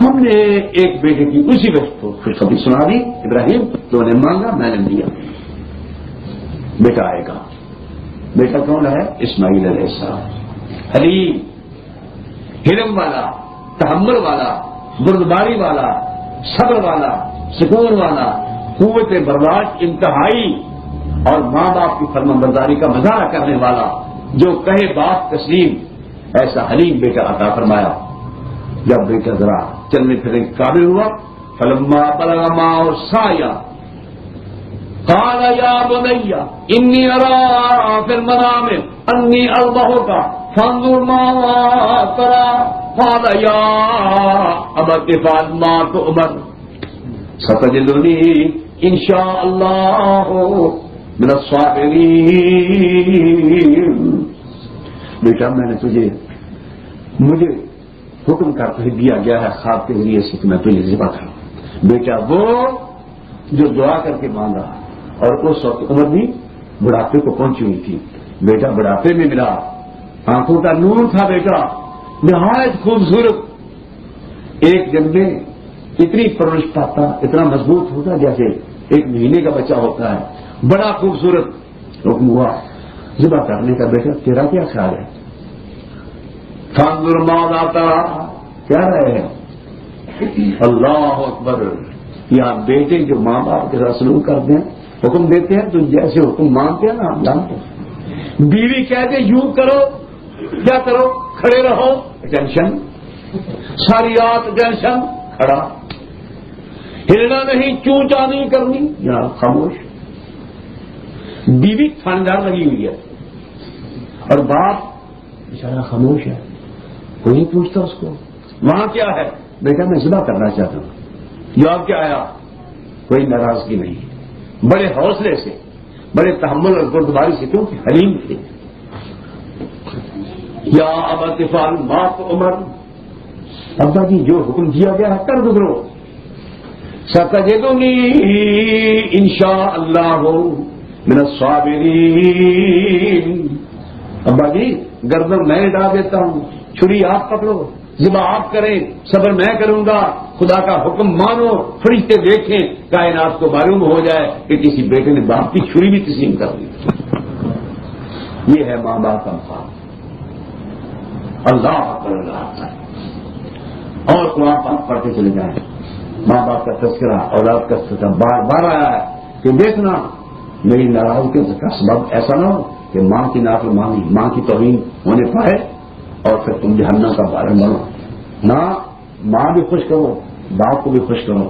ہم نے ایک بیٹے کی اسی وقت کو خوشخبری سنا دی. ابراہیم تو نے مانگا میں نے دیا، بیٹا آئے گا. بیٹا کون ہے؟ اسماعیل علیہ السلام. حلیم، حلم والا، تحمل والا، بردباری والا، صبر والا، سکون والا، قوت برداشت انتہائی، اور ماں باپ کی فرمانبرداری کا مظاہرہ کرنے والا، جو کہے باپ تسلیم، ایسا حلیم بیٹا عطا فرمایا. جب بیٹا ذرا چلنے پھرنے کے قابل ہوا، فلما بلغ معه السعي قال يا بني إني أرى في المنام أني أذبحك فانظر ماذا ترى قال يا أبت افعل ما تؤمر ستجدني إن شاء الله من الصابرين. بیٹا میں نے مجھے حکم کر کے دیا گیا ہے خواب کے ذریعے سے کہ میں تجھے ذبح کروں. بیٹا وہ جو دعا کر کے مانگا، اور اس وقت عمر بھی بڑھاپے کو پہنچی ہوئی تھی. بیٹا بڑھاپے میں ملا، آنکھوں کا نور تھا بیٹا، نہایت خوبصورت. ایک دن میں اتنی پرورش پاتا، اتنا مضبوط ہوتا جیسے ایک مہینے کا بچہ ہوتا ہے، بڑا خوبصورت. حکم ہوا ذبح کرنے کا. بیٹا تیرا کیا خیال ہے؟ فانظر ماذا ترى، کیا رہے ہیں؟ اللہ اکبر. یہاں بیٹے جو ماں باپ کے ساتھ سلوک کرتے ہیں، حکم دیتے ہیں تو جیسے حکم مانتے ہیں نا ہم جانتے ہیں. بیوی کہتے یوں کرو، کیا کرو؟ کھڑے رہو، ٹینشن. ساری رات ٹینشن، کھڑا. ہلنا نہیں، چونچا نہیں کرنی، یہاں خاموش. بیوی تھاندار لگی ہوئی ہے اور باپ بیچارہ خاموش ہے، کوئی نہیں پوچھتا اس کو. وہاں کیا ہے؟ بیٹا میں ذبح کرنا چاہتا ہوں. جواب کیا آیا؟ کوئی ناراضگی نہیں، بڑے حوصلے سے، بڑے تحمل اور بردباری سے، کیونکہ حلیم تھے. یا ابت افعل ما تؤمر، ابا جی جو حکم دیا گیا ہے کر گزرو. ستجدنی انشاء اللہ من الصابرین. ابا جی گردن میں ڈال دیتا ہوں، چھری آپ پکڑو، ذبح آپ کریں، صبر میں کروں گا. خدا کا حکم مانو، فرشتے دیکھیں، کائنات کو معلوم ہو جائے کہ کسی بیٹے نے باپ کی چھری بھی تسلیم کر دی. یہ ہے ماں باپ کا مقام. اللہ اللہ. اور قرآن پاک پڑھتے چلے جائیں. ماں باپ کا تذکرہ، اولاد کا تذکرہ بار بار آیا ہے کہ دیکھنا میری ناراضگی کا سبب ایسا نہ ہو کہ ماں کی نافرمانی، ماں کی توہین ہونے پائے اور پھر تم جہنم کا بارن بنو. نہ، ماں بھی خوش کرو، باپ کو بھی خوش کرو.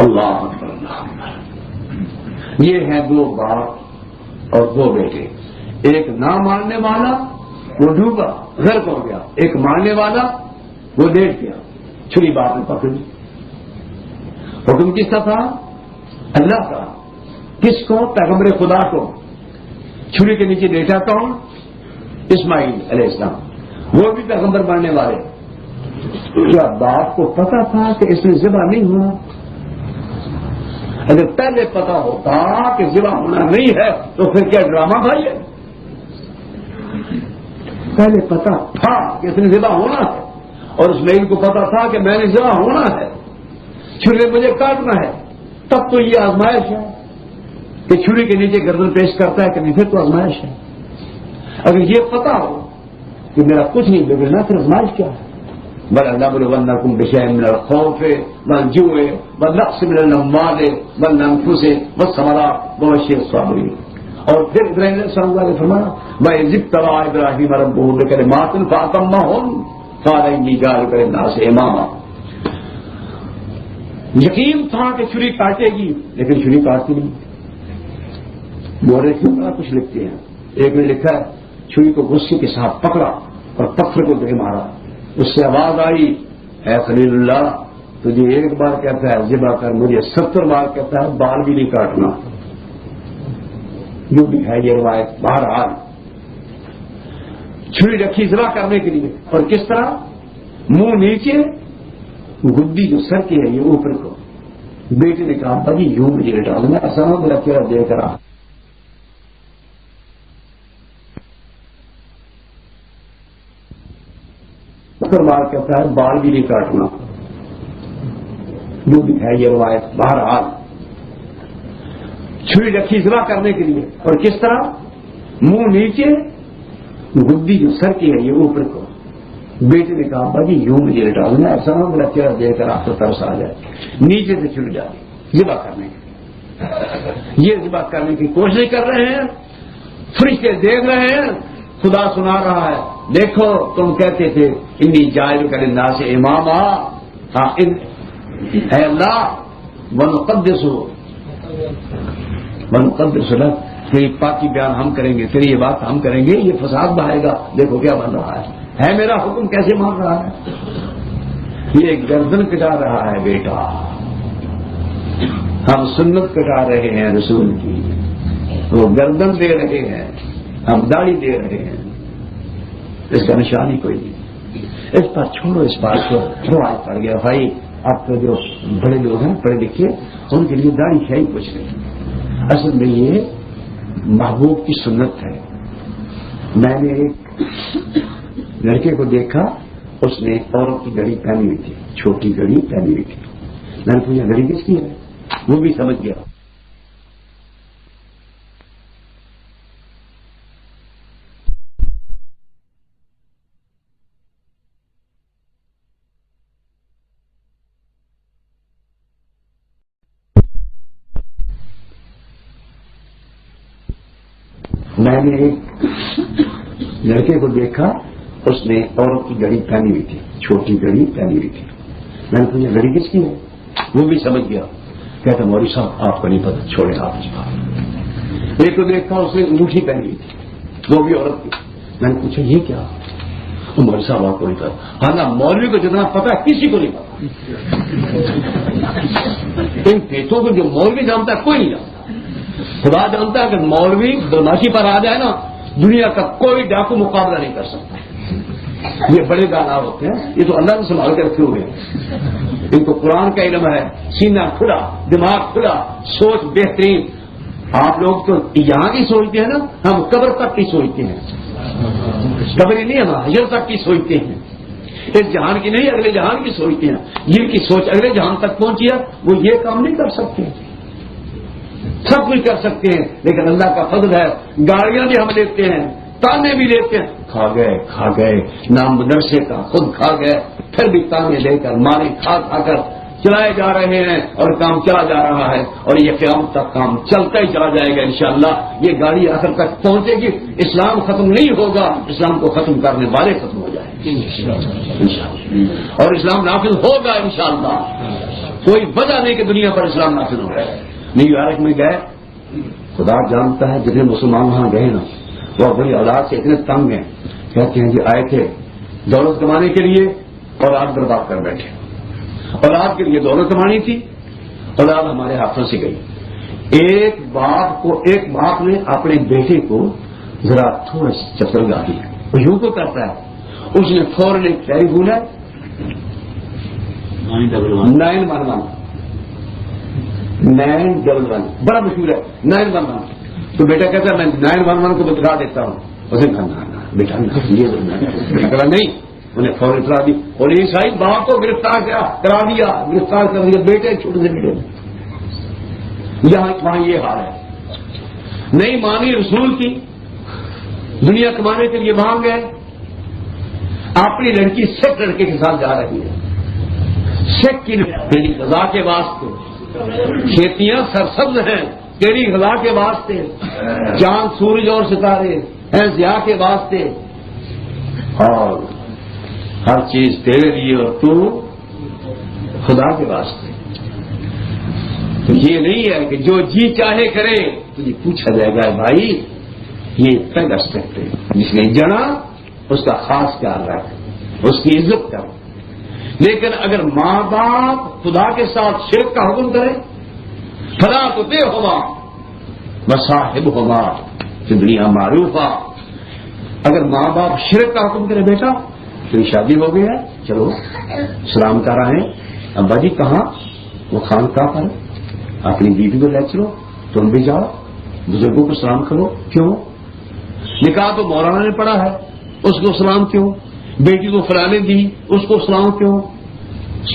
اللہ اکبر اللہ اکبر. یہ ہیں دو باپ اور دو بیٹے. ایک نہ ماننے والا وہ ڈوبا، غرق ہو گیا. ایک ماننے والا وہ لیٹ گیا، چھری باپ نے پکڑی. حکم کس کا تھا؟ اللہ کا. کس کو؟ پیغمبر خدا کو. چھری کے نیچے لیٹا کون؟ اسماعیل علیہ السلام. وہ بھی پیغمبر بننے والے. کیا باپ کو پتا تھا کہ اس میں ذبح نہیں ہونا؟ اگر پہلے پتا ہوتا کہ ذبح ہونا نہیں ہے تو پھر کیا ڈرامہ بھائی ہے؟ پہلے پتا تھا کہ اس نے ذبح ہونا ہے، اور اسماعیل کو پتا تھا کہ میں نے ذبح ہونا ہے، چھری مجھے کاٹنا ہے. تب تو یہ آزمائش ہے کہ چھری کے نیچے گردن پیش کرتا ہے کہ نہیں، پھر تو آزمائش ہے. اگر یہ پتا ہو کہ میرا کچھ نہیں بگڑنا، پھر آزمائش کیا ہے؟ وَلَنَبْلُوَنَّكُمْ بِشَيْءٍ مِّنَ الْخَوْفِ وَالْجُوعِ وَنَقْصٍ مِّنَ الْأَمْوَالِ وَالْأَنفُسِ وَالثَّمَرَاتِ وَبَشِّرِ الصَّابِرِينَ۔ اور پھر ابراہیم علیہ السلام نے فرمایا وَإِذِ ابْتَلَىٰ إِبْرَاهِيمَ رَبُّهُ بِكَلِمَاتٍ فَأَتَمَّهُنَّ قَالَ إِنِّي جَاعِلُكَ لِلنَّاسِ إِمَامًا۔ یقین تھا کہ چھری کاٹے گی لیکن چھری کاٹتی نہیں۔ بولے کیوں بڑا کچھ لکھتے ہیں، ایک نے لکھا ہے چھری کو غصے کے ساتھ پکڑا اور پتھر کو دے مارا، اس سے آواز آئی اے خلیل اللہ تجھے ایک بار کہتا ہے ذبح کر، مجھے 70 بار کہتا ہے بال بھی نہیں کاٹنا۔ یوں بھی ہے یہ روایت۔ بہرحال چھری رکھی ذبح کرنے کے لیے، اور کس طرح؟ منہ نیچے، گدی جو سر کی ہے یہ اوپر کو۔ بیٹے نے کہا بھائی یوں مجھے لٹا دوں، میں ایسا نہ میرا چہرہ دیکھ رہا۔ بار کہتا ہے بال بھی نہیں کاٹنا، جو بھی ہے یہ روایت۔ بہرحال چھری رکھی ذبح کرنے کے لیے، اور کس طرح؟ منہ نیچے، گدی جو سر کی ہے یہ اوپر کو۔ بیٹے نے کہا بھائی یوں مجھے لٹا دوں، میں ایسا نہ میرا چہرہ دیکھ کر آپ کو ترس آ جائے۔ نیچے سے چھری ڈالی ذبح کرنے کے لیے۔ یہ ذبح کرنے کی کوشش کر رہے ہیں، فرشتے دیکھ رہے ہیں، خدا سنا رہا ہے دیکھو تم کہتے تھے انی جاعلک للناس اماما، ہاں اے اللہ ونقدس لک، تیری پاکی بیان ہم کریں گے، تیری یہ بات ہم کریں گے، یہ فساد بہائے گا، دیکھو کیا بن رہا ہے میرا حکم کیسے مان رہا ہے، یہ گردن کٹا رہا ہے بیٹا، ہم سنت کٹا رہے ہیں رسول کی، وہ گردن دے رہے ہیں، ہم داڑھی دے رہے ہیں، اس کا نشان ہی کوئی نہیں۔ اس پر چھوڑو اس بات کو، روایت پڑ گیا بھائی، آپ کے جو بڑے لوگ ہیں پڑھے لکھے ان کے لیے داڑھی ہے ہی کچھ نہیں، اصل میں یہ محبوب کی سنت ہے۔ میں نے ایک لڑکے کو دیکھا، اس نے عورت کی گھڑی پہنی ہوئی تھی، چھوٹی گھڑی پہنی ہوئی تھی، میں نے پوچھا گھڑی کس کی ہے؟ وہ بھی سمجھ گیا۔ میں نے ایک لڑکے کو دیکھا، اس نے عورت کی گھڑی پہنی ہوئی تھی، چھوٹی گھڑی پہنی ہوئی تھی، میں نے پوچھا گھڑی کس کی ہے؟ وہ بھی سمجھ گیا، کہتا مولوی صاحب آپ کو نہیں پتا، چھوڑے آپ اس بات۔ ایک کو دیکھا اس نے انگوٹھی پہنی ہوئی تھی، وہ بھی عورت کی، میں نے پوچھا یہ کیا؟ وہ مولوی صاحب آپ کو نہیں پتا۔ ہاں نا، مولوی کو جتنا پتا کسی کو نہیں پتا، ان پیسوں کو جو مولوی جانتا ہے کوئی نہیں جانتا۔ خدا جانتا ہے کہ مولوی بدماشی پر آ جائے نا، دنیا کا کوئی ڈاکو مقابلہ نہیں کر سکتا۔ یہ بڑے دانا ہوتے ہیں، یہ تو اللہ نے سنبھال کر رکھے ہوئے ہیں، ان کو قرآن کا علم ہے، سینہ کھلا، دماغ کھلا، سوچ بہترین۔ آپ لوگ تو یہاں کی سوچتے ہیں نا، ہم قبر تک کی سوچتے ہیں، قبر ہی نہیں، ہم حشر تک کی سوچتے ہیں، اس جہان کی نہیں اگلے جہان کی سوچتے ہیں۔ جن کی سوچ اگلے جہان تک پہنچی ہے وہ یہ کام نہیں کر سکتے، سب کچھ کر سکتے ہیں، لیکن اللہ کا فضل ہے، گاڑیاں بھی ہم لیتے ہیں، تانے بھی لیتے ہیں، کھا گئے نام مدرسے کا خود کھا گئے، پھر بھی تانے لے کر مارے کھا کر چلائے جا رہے ہیں، اور کام چلا جا رہا ہے، اور یہ قیامت تک کام چلتا ہی چلا جائے گا انشاءاللہ۔ یہ گاڑی آخر تک پہنچے گی، اسلام ختم نہیں ہوگا، اسلام کو ختم کرنے والے ختم ہو جائیں گے انشاءاللہ، اور اسلام نافذ ہوگا انشاءاللہ۔ کوئی وجہ نہیں کہ دنیا پر اسلام نافذ ہو رہا ہے۔ نیو یارک میں گئے، خدا جانتا ہے جتنے مسلمان وہاں گئے نا، وہ اپنی اولاد سے اتنے تنگ ہیں، کہتے ہیں جی آئے تھے دولت کمانے کے لیے، اولاد برباد کر بیٹھے، اولاد کے لیے دولت کمانی تھی، اولاد ہمارے ہاتھوں سے گئی۔ ایک باپ نے اپنے بیٹے کو ذرا تھوڑا چپل گاڑی، وہ یوں کو کرتا ہے، اس نے فوراً ایک ٹیلی فون ہے 911 بڑا مشہور ہے 911، تو بیٹا کہتا ہے میں 911 کو بتلا دیتا ہوں، اسے کہا بیٹا یہ نہیں، انہیں فوراً اطلاع دی، پولیس آئی، باپ کو گرفتار کرا دیا، گرفتار کر دیا، بیٹے چھوٹے سے بیٹے۔ یہاں وہاں یہ حال ہے، نہیں مانی رسول کی، دنیا کمانے کے لیے وہاں گئے، اپنی لڑکی سکھ لڑکے کے ساتھ جا رہی ہے، سکھ کی تیری غذا کے واسطے، کھیتیاں سرسبز ہیں تیری غذا کے واسطے، چاند سورج اور ستارے ہیں ضیاء کے واسطے، اور ہر چیز تیرے لیے اور تو خدا کے واسطے۔ تو یہ نہیں ہے کہ جو جی چاہے کرے، تجھے پوچھا جائے گا بھائی یہ پہلا اسٹیپ ہے، جس نے جنا اس کا خاص خیال رکھ، اس کی عزت کر۔ لیکن اگر ماں باپ خدا کے ساتھ شرک کا حکم کرے، فلا تطعهما وصاحبهما فی الدنیا معروفا، اگر ماں باپ شرک کا حکم کرے بیٹا تو شادی ہو گئی ہے، چلو سلام کر رہے ہیں، ابا جی کہاں؟ وہ خانقاہ پر، اپنی بیوی کو لے چلو، تم بھی جاؤ بزرگوں کو سلام کرو۔ کیوں؟ نکاح تو مولانا نے پڑھا ہے، اس کو سلام کیوں؟ بیٹی کو فلاں نے دی، اس کو سلام کیوں؟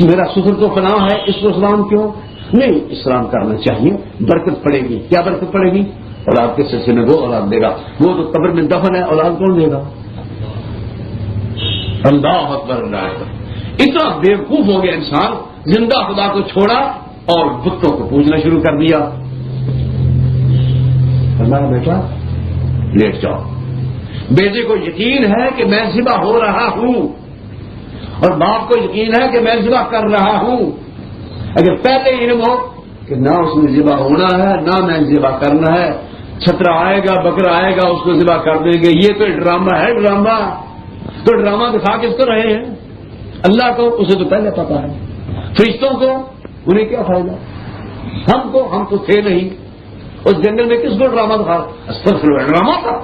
میرا سسر تو فلاں ہے، اس کو سلام کیوں؟ نہیں، اسلام کرنا چاہیے، برکت پڑے گی۔ کیا برکت پڑے گی؟ اولاد کے سلسلے میں وہ اولاد دے گا، وہ تو قبر میں دفن ہے، اولاد کون دے گا؟ اللہ اکبر، اللہ اکبر۔ اتنا بیوقوف ہو گیا انسان، زندہ خدا کو چھوڑا اور بتوں کو پوجنا شروع کر دیا۔ اللہ بیٹا لیٹ جاؤ، بیٹے کو یقین ہے کہ میں ذبح ہو رہا ہوں، اور باپ کو یقین ہے کہ میں ذبح کر رہا ہوں۔ اگر پہلے علم ہو کہ نہ اس میں ذبح ہونا ہے نہ میں ذبح کرنا ہے، چھترا آئے گا بکرا آئے گا اس کو ذبح کر دیں گے، یہ تو ڈرامہ ہے، ڈرامہ تو ڈرامہ دکھا کس کو رہے ہیں؟ اللہ کو، اسے تو پہلے پتا ہے۔ فرشتوں کو انہیں کیا فائدہ؟ ہم تو تھے نہیں اس جنگل میں، کس کو ڈرامہ دکھا؟ استغفر اللہ، ڈرامہ تھا،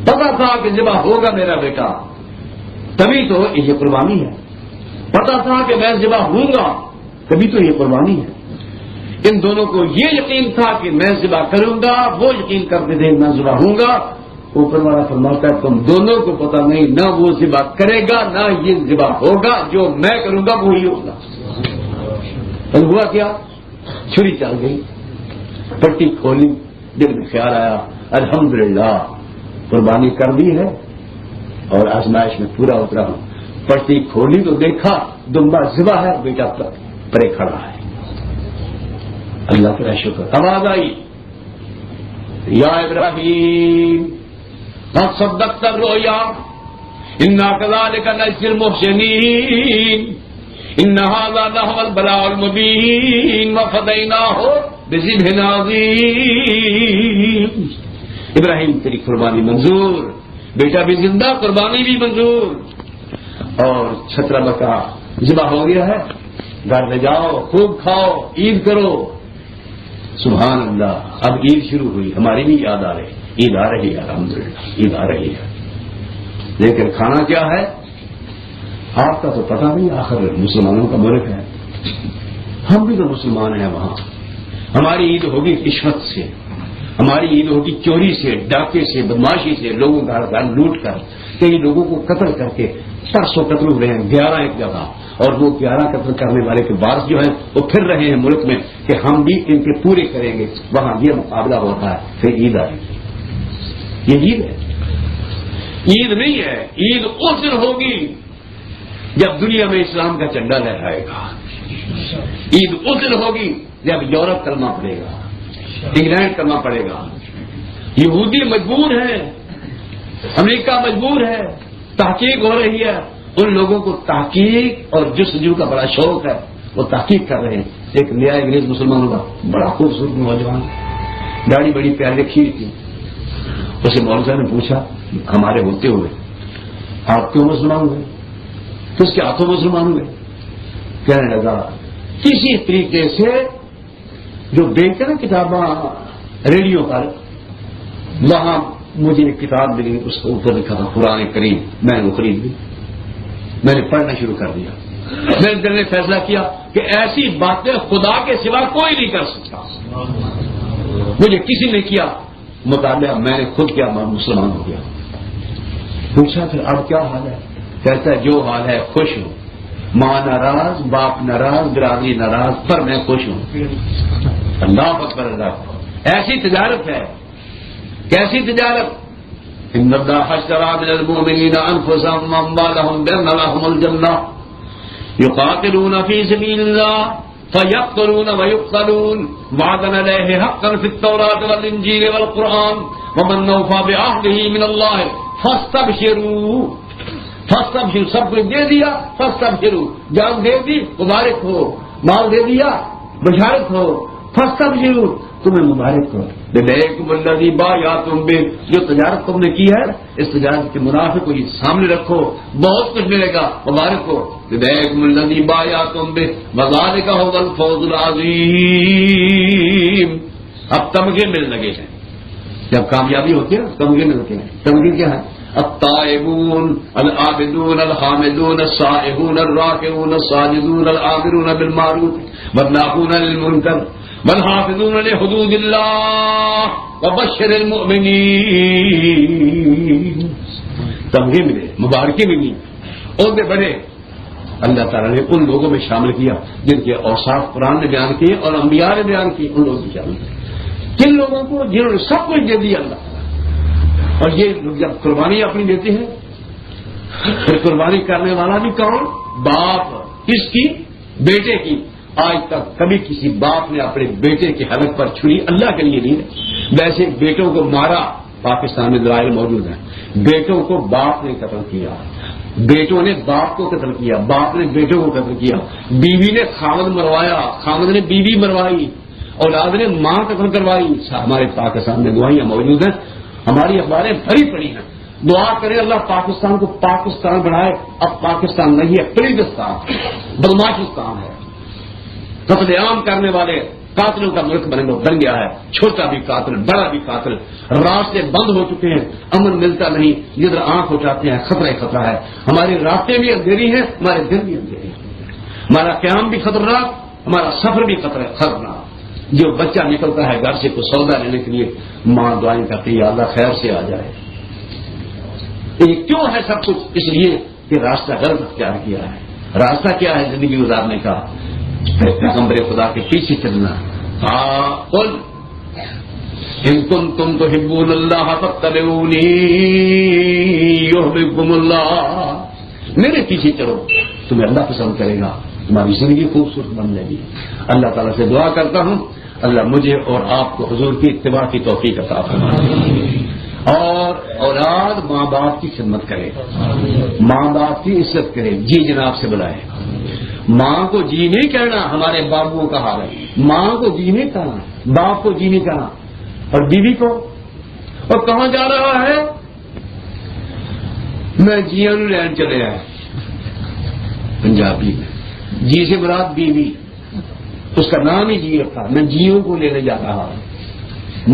پتا تھا کہ ذبح ہوگا میرا بیٹا، تبھی تو یہ قربانی ہے۔ پتا تھا کہ میں ذبح ہوں گا، تبھی تو یہ قربانی ہے۔ ان دونوں کو یہ یقین تھا کہ میں ذبح کروں گا، وہ یقین کرتے تھے میں ذبح ہوں گا۔ اوپر والا فرماتا ہے تم دونوں کو پتا نہیں، نہ وہ ذبح کرے گا نہ یہ ذبح ہوگا، جو میں کروں گا وہی ہوگا۔ اور ہوا کیا؟ چھری چل گئی، پٹی کھولی، دل میں خیال آیا الحمدللہ قربانی کر دی ہے اور آزمائش میں پورا اترا ہوں۔ پٹی کھولی تو دیکھا دمبا ذبح ہے، بیٹا پرے کھڑا ہے۔ اللہ کا شکر، آواز آئی یا ابراہیم قد صدقت الرؤیا انا كذلك نجزي المحسنين ان هذا لهو البلاء المبين وفديناه بذبح عظيم۔ ابراہیم تیری قربانی منظور، بیٹا بھی زندہ، قربانی بھی منظور، اور چھترا بکا ذبح ہو گیا ہے، گھر لے جاؤ، خوب کھاؤ، عید کرو۔ سبحان اللہ، اب عید شروع ہوئی، ہماری بھی یاد آ رہی، عید آ رہی ہے، الحمدللہ عید آ رہی ہے، لیکن کھانا کیا ہے آپ کا تو پتہ نہیں، آخر مسلمانوں کا ملک ہے، ہم بھی تو مسلمان ہیں وہاں۔ ہماری عید ہوگی رشوت سے، ہماری عید ہوگی چوری سے، ڈاکے سے، بدماشی سے، لوگوں کا گھر لوٹ کر، کئی لوگوں کو قتل کر کے 400 قتل ہوئے ہیں، 11 ایک جگہ، اور وہ 11 قتل کرنے والے کے بعد جو ہے وہ پھر رہے ہیں ملک میں کہ ہم بھی ان کے پورے کریں گے، وہاں یہ مقابلہ ہوتا ہے، پھر عید آئے گی۔ یہ عید ہے، عید نہیں ہے، عید اس دن ہوگی جب دنیا میں اسلام کا جھنڈا لہرائے گا، عید اس دن ہوگی جب یورپ کرنا پڑے گا، انگلینڈ کرنا پڑے گا، یہودی مجبور ہے، امریکہ مجبور ہے، تحقیق ہو رہی ہے، ان لوگوں کو تحقیق اور جستجو کا بڑا شوق ہے، وہ تحقیق کر رہے ہیں۔ ایک نیا انگریز مسلمانوں کا بڑا خوبصورت نوجوان، داڑھی بڑی پیاری رکھی تھی، اسے مولوی نے پوچھا ہمارے ہوتے ہوئے آپ کیوں مسلمان ہوئے؟ تو اس کے ہاتھوں مسلمان ہوئے؟ کہنے لگا کسی طریقے سے جو بیچتے نا کتاباں ریڈیو پر، وہاں مجھے ایک کتاب ملی، اس کو اوپر لکھا تھا قرآن کریم، میں نے وہ خرید لی، میں نے پڑھنا شروع کر دیا۔ میں دل نے فیصلہ کیا کہ ایسی باتیں خدا کے سوا کوئی نہیں کر سکتا، مجھے کسی نے کیا مطالعہ، میں نے خود کیا، مسلمان ہو گیا۔ پوچھا پھر اب کیا حال ہے؟ کہتا ہے جو حال ہے خوش ہوں، ماں ناراض، باپ ناراض، برادری ناراض، پر میں خوش ہوں۔ اللہ اکبر، اللہ اکبر۔ ایسی تجارت ہے، کیسی تجارت؟ ان اللہ اشتری من المؤمنین انفسهم واموالهم بان لهم الجنہ یقاتلون فی سبیل اللہ فیقتلون ویقتلون وعدا علیہ حقا فی التوراۃ والانجیل والقرآن ومن اوفی بعہدہ من اللہ فاستبشروا سب کچھ دے دیا، فاستبشروا جان دے دی مبارک ہو، مال دے دیا بشارت ہو، فاستبشروا تمہیں مبارک ہو ببیعکم الذی بایعتم بہ، جو تجارت تم نے کی ہے اس تجارت کے منافع کو یہ سامنے رکھو، بہت کچھ ملے گا، مبارک ہو ببیعکم الذی بایعتم بہ وذالک هو الفوز العظیم۔ اب تمغے ملنے لگے ہیں، جب کامیابی ہوتی ہے تمغے ملتے ہیں۔ تمغے کیا ہے؟ التائبون العابدون الحامدون السائحون الراکعون الساجدون الآمرون بالمعروف والناهون عن المنکر والحافظون لحدود اللہ وبشر المؤمنین۔ تمغے ملے، مبارکیں ملی، عہدے بڑھے۔ اللہ تعالیٰ نے ان لوگوں میں شامل کیا جن کے اوصاف قرآن نے بیان کیے اور انبیاء نے بیان کیے، ان لوگوں میں شامل کیا۔ کن لوگوں کو؟ جنہوں نے سب کچھ دے دیا اللہ، اور یہ لوگ جب قربانی اپنی دیتے ہیں پھر قربانی کرنے والا بھی کون؟ باپ۔ کس کی؟ بیٹے کی۔ آج تک کبھی کسی باپ نے اپنے بیٹے کے حلق پر چھری اللہ کے لیے نہیں۔ ویسے بیٹوں کو مارا، پاکستان میں دلائل موجود ہیں، بیٹوں کو باپ نے قتل کیا، بیٹوں نے باپ کو قتل کیا، باپ نے بیٹوں کو قتل کیا، بیوی نے خاوند مروایا، خاوند نے بیوی مروائی، اولاد نے ماں قتل کروائی۔ ہمارے پاکستان میں گواہیاں موجود ہیں، ہماری اخباریں بھری پڑی ہیں۔ دعا کرے اللہ پاکستان کو پاکستان بنائے۔ اب پاکستان نہیں ہے، پلیدستان، بدماشستان ہے، قتل عام کرنے والے قاتلوں کا ملک بن گیا ہے۔ چھوٹا بھی قاتل، بڑا بھی قاتل، راستے بند ہو چکے ہیں، امن ملتا نہیں، جدھر آنکھ اٹھاتے ہیں خطرہ ہی خطرہ ہے۔ ہماری راتیں بھی اندھیری ہیں، ہمارے دن بھی اندھیرے ہیں، ہمارا قیام بھی خطرناک، ہمارا سفر بھی خطرناک۔ جو بچہ نکلتا ہے گھر سے کوئی سودا لینے کے لیے، ماں دعائیں کرتی ہے اللہ خیر سے آ جائے۔ یہ کیوں ہے سب کچھ؟ اس لیے کہ راستہ غلط اختیار کیا ہے۔ راستہ کیا ہے زندگی گزارنے کا؟ پیغمبر خدا کے پیچھے چلنا۔ قل ان کنتم تحبون اللہ فاتبعونی یحببکم اللہ، میرے پیچھے چلو تمہیں اللہ پسند کرے گا، تمہاری زندگی خوبصورت بن جائے گی۔ اللہ تعالیٰ سے دعا کرتا ہوں اللہ مجھے اور آپ کو حضور کی اتباع کی توفیق عطا فرمائے، اور اولاد ماں باپ کی خدمت کرے، ماں باپ کی عزت کرے، جی جناب سے بلائے۔ ماں کو جی نہیں کہنا، ہمارے بابوؤں کا حال ہے، ماں کو جی نہیں کہنا، باپ کو جی نہیں کہنا، اور بیوی کو۔ اور کہاں جا رہا ہے؟ میں جیاں لین چلے آیا، پنجابی میں جی سے مراد بیوی، اس کا نام ہی جی رکھا، میں جیوں کو لینے جا رہا ہوں۔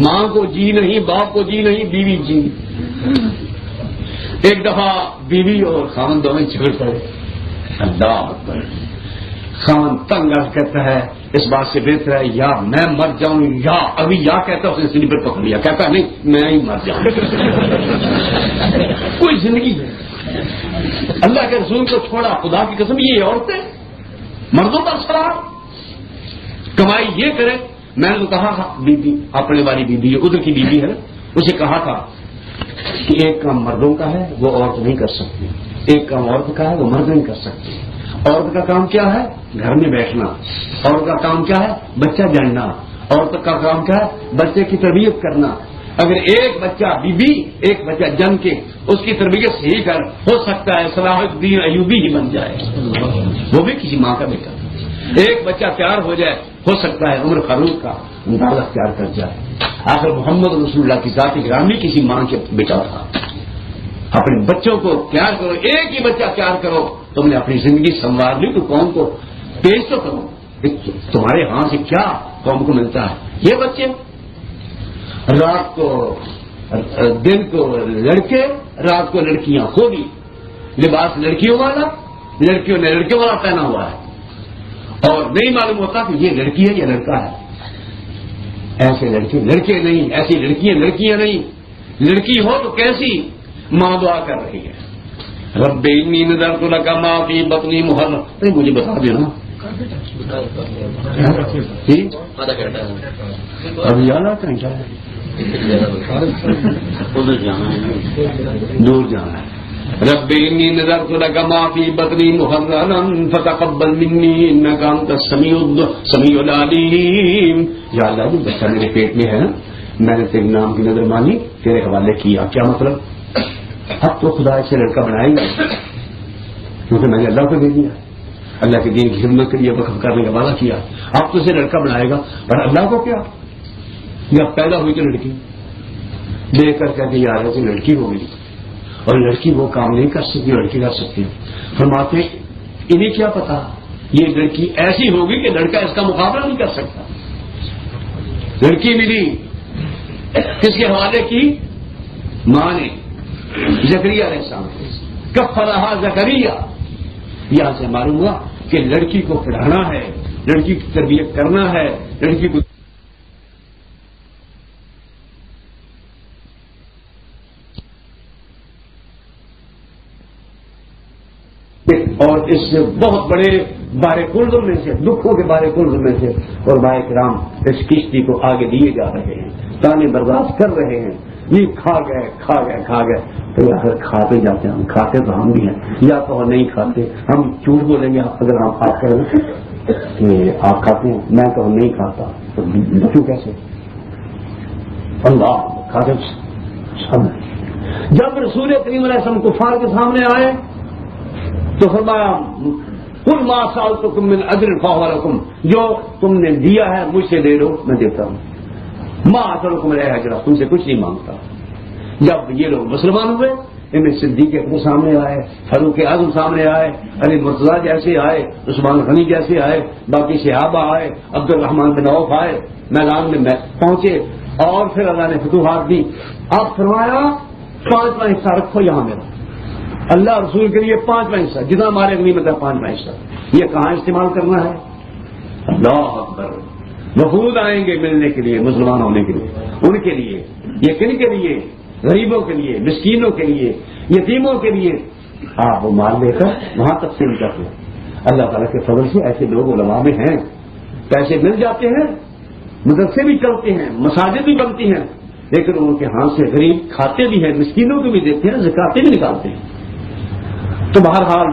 ماں کو جی نہیں، باپ کو جی نہیں، بیوی جی۔ ایک دفعہ بیوی اور خاوند دونوں جھگڑ پڑے، اللہ اکبر۔ خاوند تنگ کہتا ہے اس بات سے بہتر ہے یا میں مر جاؤں یا ابھی، یا کہتا اس نے سلیپر پکڑ لیا، کہتا نہیں میں ہی مر جاؤں۔ کوئی زندگی نہیں، اللہ کے رسول کو چھوڑا، خدا کی قسم یہ عورتیں مردوں پر سرار کمائی یہ کرے۔ میں نے تو کہا تھا بیوی اپنے والی بیوی ادھر کی بیوی ہے، اسے کہا تھا کہ ایک کام مردوں کا ہے وہ عورت نہیں کر سکتی، ایک کام عورت کا ہے وہ مرد نہیں کر سکتی۔ عورت کا کام کیا ہے؟ گھر میں بیٹھنا۔ عورت کا کام کیا ہے؟ بچہ جاننا۔ عورت کا کام کیا ہے؟ بچے کی تربیت کرنا۔ اگر ایک بچہ بیوی ایک بچہ جن کے اس کی تربیت صحیح کر، ہو سکتا ہے صلاح الدین ایوبی ہی بن جائے، وہ بھی کسی ماں کا بیٹا۔ ایک بچہ تیار ہو جائے، ہو سکتا ہے عمر فاروق کا انداز اختیار کر جائے۔ آخر محمد رسول اللہ کی ذات گرامی کسی ماں کے بیٹا تھا۔ اپنے بچوں کو تیار کرو، ایک ہی بچہ تیار کرو، تم نے اپنی زندگی سنوار لی تو قوم کو پیش تو کرو۔ تمہارے ہاں سے کیا قوم کو ملتا ہے؟ یہ بچے رات کو دن کو لڑکے، رات کو لڑکیاں، خوبی لباس لڑکیوں والا، لڑکیوں نے لڑکیوں والا پہنا ہوا ہے، اور نہیں معلوم ہوتا کہ یہ لڑکی ہے یا لڑکا ہے۔ ایسے لڑکے لڑکے نہیں، ایسی لڑکیاں لڑکیاں نہیں۔ لڑکی ہو تو کیسی؟ ماں دعا کر رہی ہے رب انی نذرت لک ما فی بطنی محررا۔ مجھے بتا دینا ابھی آنا کہیں کیا ہے؟ دور جانا ہے. رب انی نذرت لک ما فی بطنی محررا فتقبل منی انک انت السمیع العلیم. یا اللہ جو بچہ میرے پیٹ میں ہے نا، میں نے تیرے نام کی نظر مانی، تیرے حوالے کیا. کیا مطلب؟ اب تو خدا سے لڑکا بنائے گا کیونکہ میں نے اللہ کو دے دیا، اللہ کے دین کی خدمت کے لیے وقف کرنے کا وعدہ کیا. اب تو اسے لڑکا بنائے گا، پر اللہ کو کیا؟ جب پیدا ہوئی تو لڑکی دیکھ کر کہتے یار ایسی لڑکی ہو گئی، اور لڑکی وہ کام نہیں کر سکتی، لڑکی کر سکتی. فرماتے انہیں کیا پتا یہ لڑکی ایسی ہوگی کہ لڑکا اس کا مقابلہ نہیں کر سکتا. لڑکی ملی کس کے حوالے کی؟ ماں نے زکریا علیہ السلام کو. کفلھا زکریا. یہاں سے معلوم ہوا کہ لڑکی کو پڑھانا ہے، لڑکی کی تربیت کرنا ہے، لڑکی کو اور اس سے بہت بڑے بارے کلزم میں سے، دکھوں کے بارے کلزم میں سے اور بھائی کرام اس کشتی کو آگے دیے جا رہے ہیں، تانے برداشت کر رہے ہیں. یہ کھا گئے تو اگر کھاتے جاتے ہیں، ہم کھاتے تو ہم بھی ہیں، یا تو ہم نہیں کھاتے. ہم جھوٹ بولیں گے اگر ہم آپ کریں کہ آپ کھاتے ہیں، میں تو نہیں کھاتا، تو بچوں کیسے؟ اللہ کھاتے سب. جب رسول کریم علیہ السلام کفار کے سامنے آئے تو فرمایا کل ما سألتکم من اجر فہو لکم، جو تم نے دیا ہے مجھ سے لے لو، میں دیتا ہوں. ما اسألکم علیہ اجرا، تم سے کچھ نہیں مانگتا. جب یہ لوگ مسلمان ہوئے، ان میں صدیق اکبر سامنے آئے، فاروق اعظم سامنے آئے، علی مرتضیٰ جیسے آئے، عثمان غنی جیسے آئے، باقی صحابہ آئے، عبد الرحمن بن عوف آئے، میدان میں پہنچے اور پھر اللہ نے فتوحات دی. اب فرمایا 5واں حصہ رکھو یہاں میرا. اللہ رسول کے لیے 5واں حصہ، جتنا ہمارے غنیمت ہے 5واں حصہ، یہ کہاں استعمال کرنا ہے؟ اللہ اکبر. وفود آئیں گے ملنے کے لیے، مسلمان ہونے کے لیے، ان کے لیے، یہ کن کے لیے؟ غریبوں کے لیے، مسکینوں کے لیے، یتیموں کے لیے. آپ وہ مال لے کر وہاں تقسیم کر دیں. اللہ تعالیٰ کے فضل سے ایسے لوگ علماء میں ہیں، پیسے مل جاتے ہیں، مدرسے بھی چلتے ہیں، مساجد بھی بنتی ہیں، لیکن ان کے ہاتھ سے غریب کھاتے بھی ہیں، مسکینوں کو بھی دیتے ہیں، زکاتیں بھی نکالتے ہیں. تو بہرحال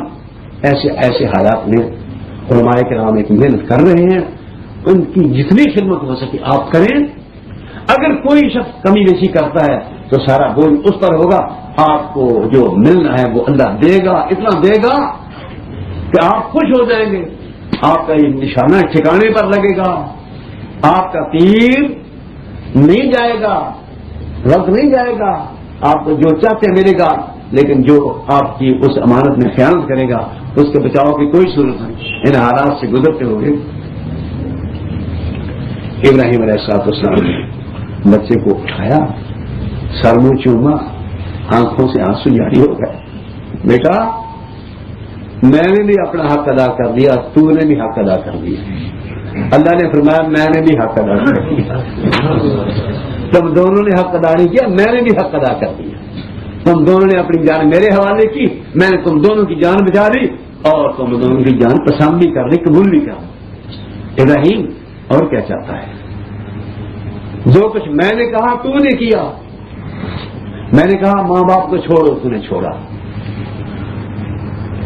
ایسے حالات میں علماء کرام ایک محنت کر رہے ہیں، ان کی جتنی خدمت ہو سکے آپ کریں. اگر کوئی شخص کمی بیشی کرتا ہے تو سارا بوجھ اس پر ہوگا. آپ کو جو ملنا ہے وہ اللہ دے گا، اتنا دے گا کہ آپ خوش ہو جائیں گے. آپ کا یہ نشانہ ٹھکانے پر لگے گا، آپ کا تیر نہیں جائے گا، رد نہیں جائے گا، آپ کو جو چاہتے ملے گا. لیکن جو آپ کی اس امانت میں خیانت کرے گا اس کے بچاؤ کی کوئی صورت نہیں. ان حالات سے گزرتے ہوئے ابراہیم علیہ السلام نے بچے کو اٹھایا، سر میں چوما، آنکھوں سے آنسو جاری ہو گئے. بیٹا میں نے بھی اپنا حق ادا کر دیا، تو نے بھی حق ادا کر دیا. اللہ نے فرمایا میں نے بھی حق ادا کر دیا. تم دونوں نے حق ادا نہیں کیا، میں نے بھی حق ادا کر دیا. تم دونوں نے اپنی جان میرے حوالے کی، میں نے تم دونوں کی جان بچا لی اور تم دونوں کی جان پسند بھی کر لی، قبول بھی کر لی. ابراہیم اور کیا چاہتا ہے؟ جو کچھ میں نے کہا تو نے کیا. میں نے کہا ماں باپ کو چھوڑو، تو نے چھوڑا.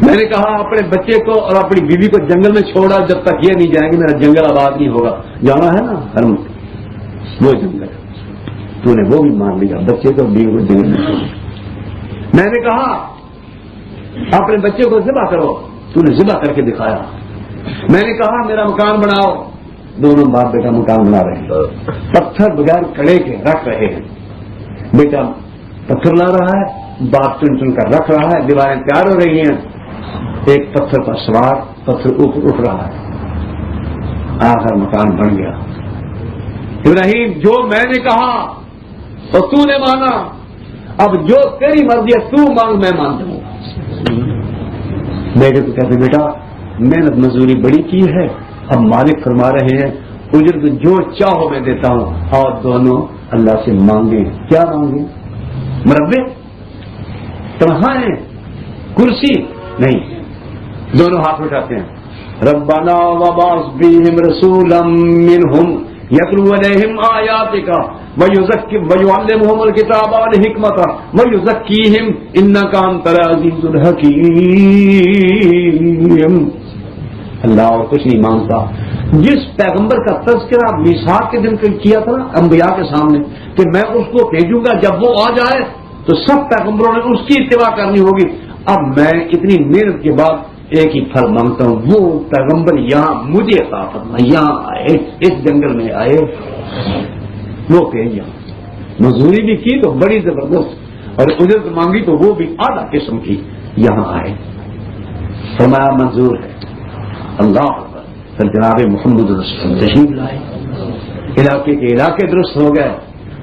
میں نے کہا اپنے بچے کو اور اپنی بیوی کو جنگل میں چھوڑا، جب تک یہ نہیں جائیں گے میرا جنگل آباد نہیں ہوگا. جانا ہے نا ہر وہ جنگل، تو نے وہ بھی مان لیا، بچے کو بیوی کو جنگل میں چھوڑا. میں نے کہا اپنے بچے کو ذبح کرو، تو نے ذبح کر کے دکھایا. میں نے کہا میرا مکان بناؤ، دونوں باپ بیٹا مکان بنا رہے ہیں، پتھر بغیر کڑے کے رکھ رہے ہیں. بیٹا پتھر لا رہا ہے، باپ چن چن کر رکھ رہا ہے، دیواریں تیار ہو رہی ہیں، ایک پتھر پر سوار، پتھر اوپر اٹھ رہا ہے. آخر مکان بن گیا. ابراہیم جو میں نے کہا اور تو نے مانا، اب جو تیری مرضی ہے تو مانگ، میں مان دوں گا. بیٹے تو کہتے بیٹا محنت مزدوری بڑی کی ہے، اب مالک فرما رہے ہیں اجرت جو چاہو میں دیتا ہوں، اور دونوں اللہ سے مانگیں. کیا مانگیں؟ مربے، تنخواہیں، کرسی نہیں. دونوں ہاتھ اٹھاتے ہیں. ربنا وبعث بهم رسولا منهم يتلو عليهم آياتك وَيُعَلِّمُهُمُ الْكِتَابَ وَالْحِكْمَةَ وَيُزَكِّيهِمْ إِنَّكَ أَنْتَ الْعَزِيزُ الْحَكِيمُ. اللہ اور کچھ نہیں مانگتا. جس پیغمبر کا تذکرہ میثاق کے دن کیا تھا انبیاء کے سامنے کہ میں اس کو بھیجوں گا، جب وہ آ جائے تو سب پیغمبروں نے اس کی اتباع کرنی ہوگی. اب میں اتنی محنت کے بعد ایک ہی پھل مانگتا ہوں، وہ پیغمبر یہاں مجھے عطا فرما، یہاں آئے، اس جنگل میں آئے، وہ بھیجا. مزدوری بھی کی تو بڑی زبردست، اور اجرت مانگی تو وہ بھی اعلیٰ قسم کی. یہاں آئے، فرمایا منظور ہے. اللہ پھر جناب محمد رسول تشریف لائے. علاقے کے علاقے درست ہو گئے.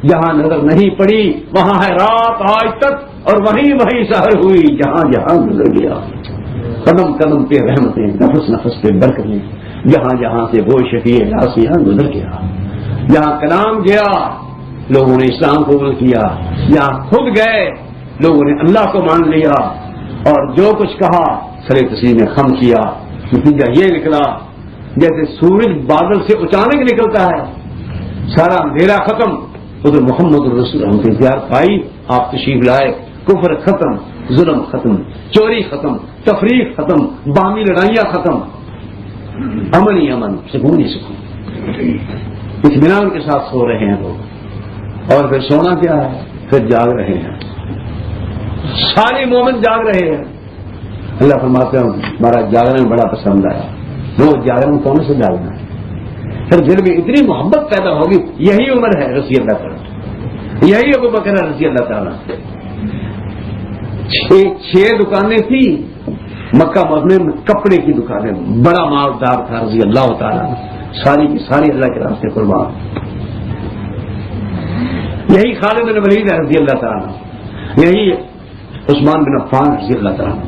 جہاں نظر نہیں پڑی وہاں ہے رات آج تک، اور وہیں سحر ہوئی جہاں جہاں گزر گیا. قدم قدم پہ رحمتیں، نفس نفس پہ برکتیں، جہاں جہاں سے وہ شفیع راسیاں گزر گیا. جہاں کلام گیا لوگوں نے اسلام قبول کیا، جہاں خود گئے لوگوں نے اللہ کو مان لیا، اور جو کچھ کہا سر تسلیم نے خم کیا. نتیجہ یہ نکلا جیسے سورج بادل سے اچانک نکلتا ہے، سارا اندھیرا ختم. ادھر محمد رسول ہم سے انتظار پائی، آپ تشریف لائے. کفر ختم، ظلم ختم، چوری ختم، تفریق ختم، باہمی لڑائیاں ختم، امن ہی امن، سکون ہی سکون. اطمینان کے ساتھ سو رہے ہیں لوگ. اور پھر سونا کیا ہے، پھر جاگ رہے ہیں. سارے مومن جاگ رہے ہیں. اللہ فرماتے ہیں ہمارا جاگنا میں بڑا پسند آیا. وہ جاگنا کون سے جاگنا ہے؟ پھر دل میں اتنی محبت پیدا ہوگی. یہی عمر ہے رضی اللہ تعالیٰ، یہی ابو بکر رضی اللہ تعالیٰ. 6 دکانیں تھی مکہ مدینہ میں، کپڑے کی دکانیں. بڑا مالدار تھا رضی اللہ تعالیٰ، ساری کی ساری اللہ کے راستے قربان. یہی خالد بن ولید رضی اللہ تعالیٰ، یہی عثمان بن عفان رضی اللہ تعالیٰ.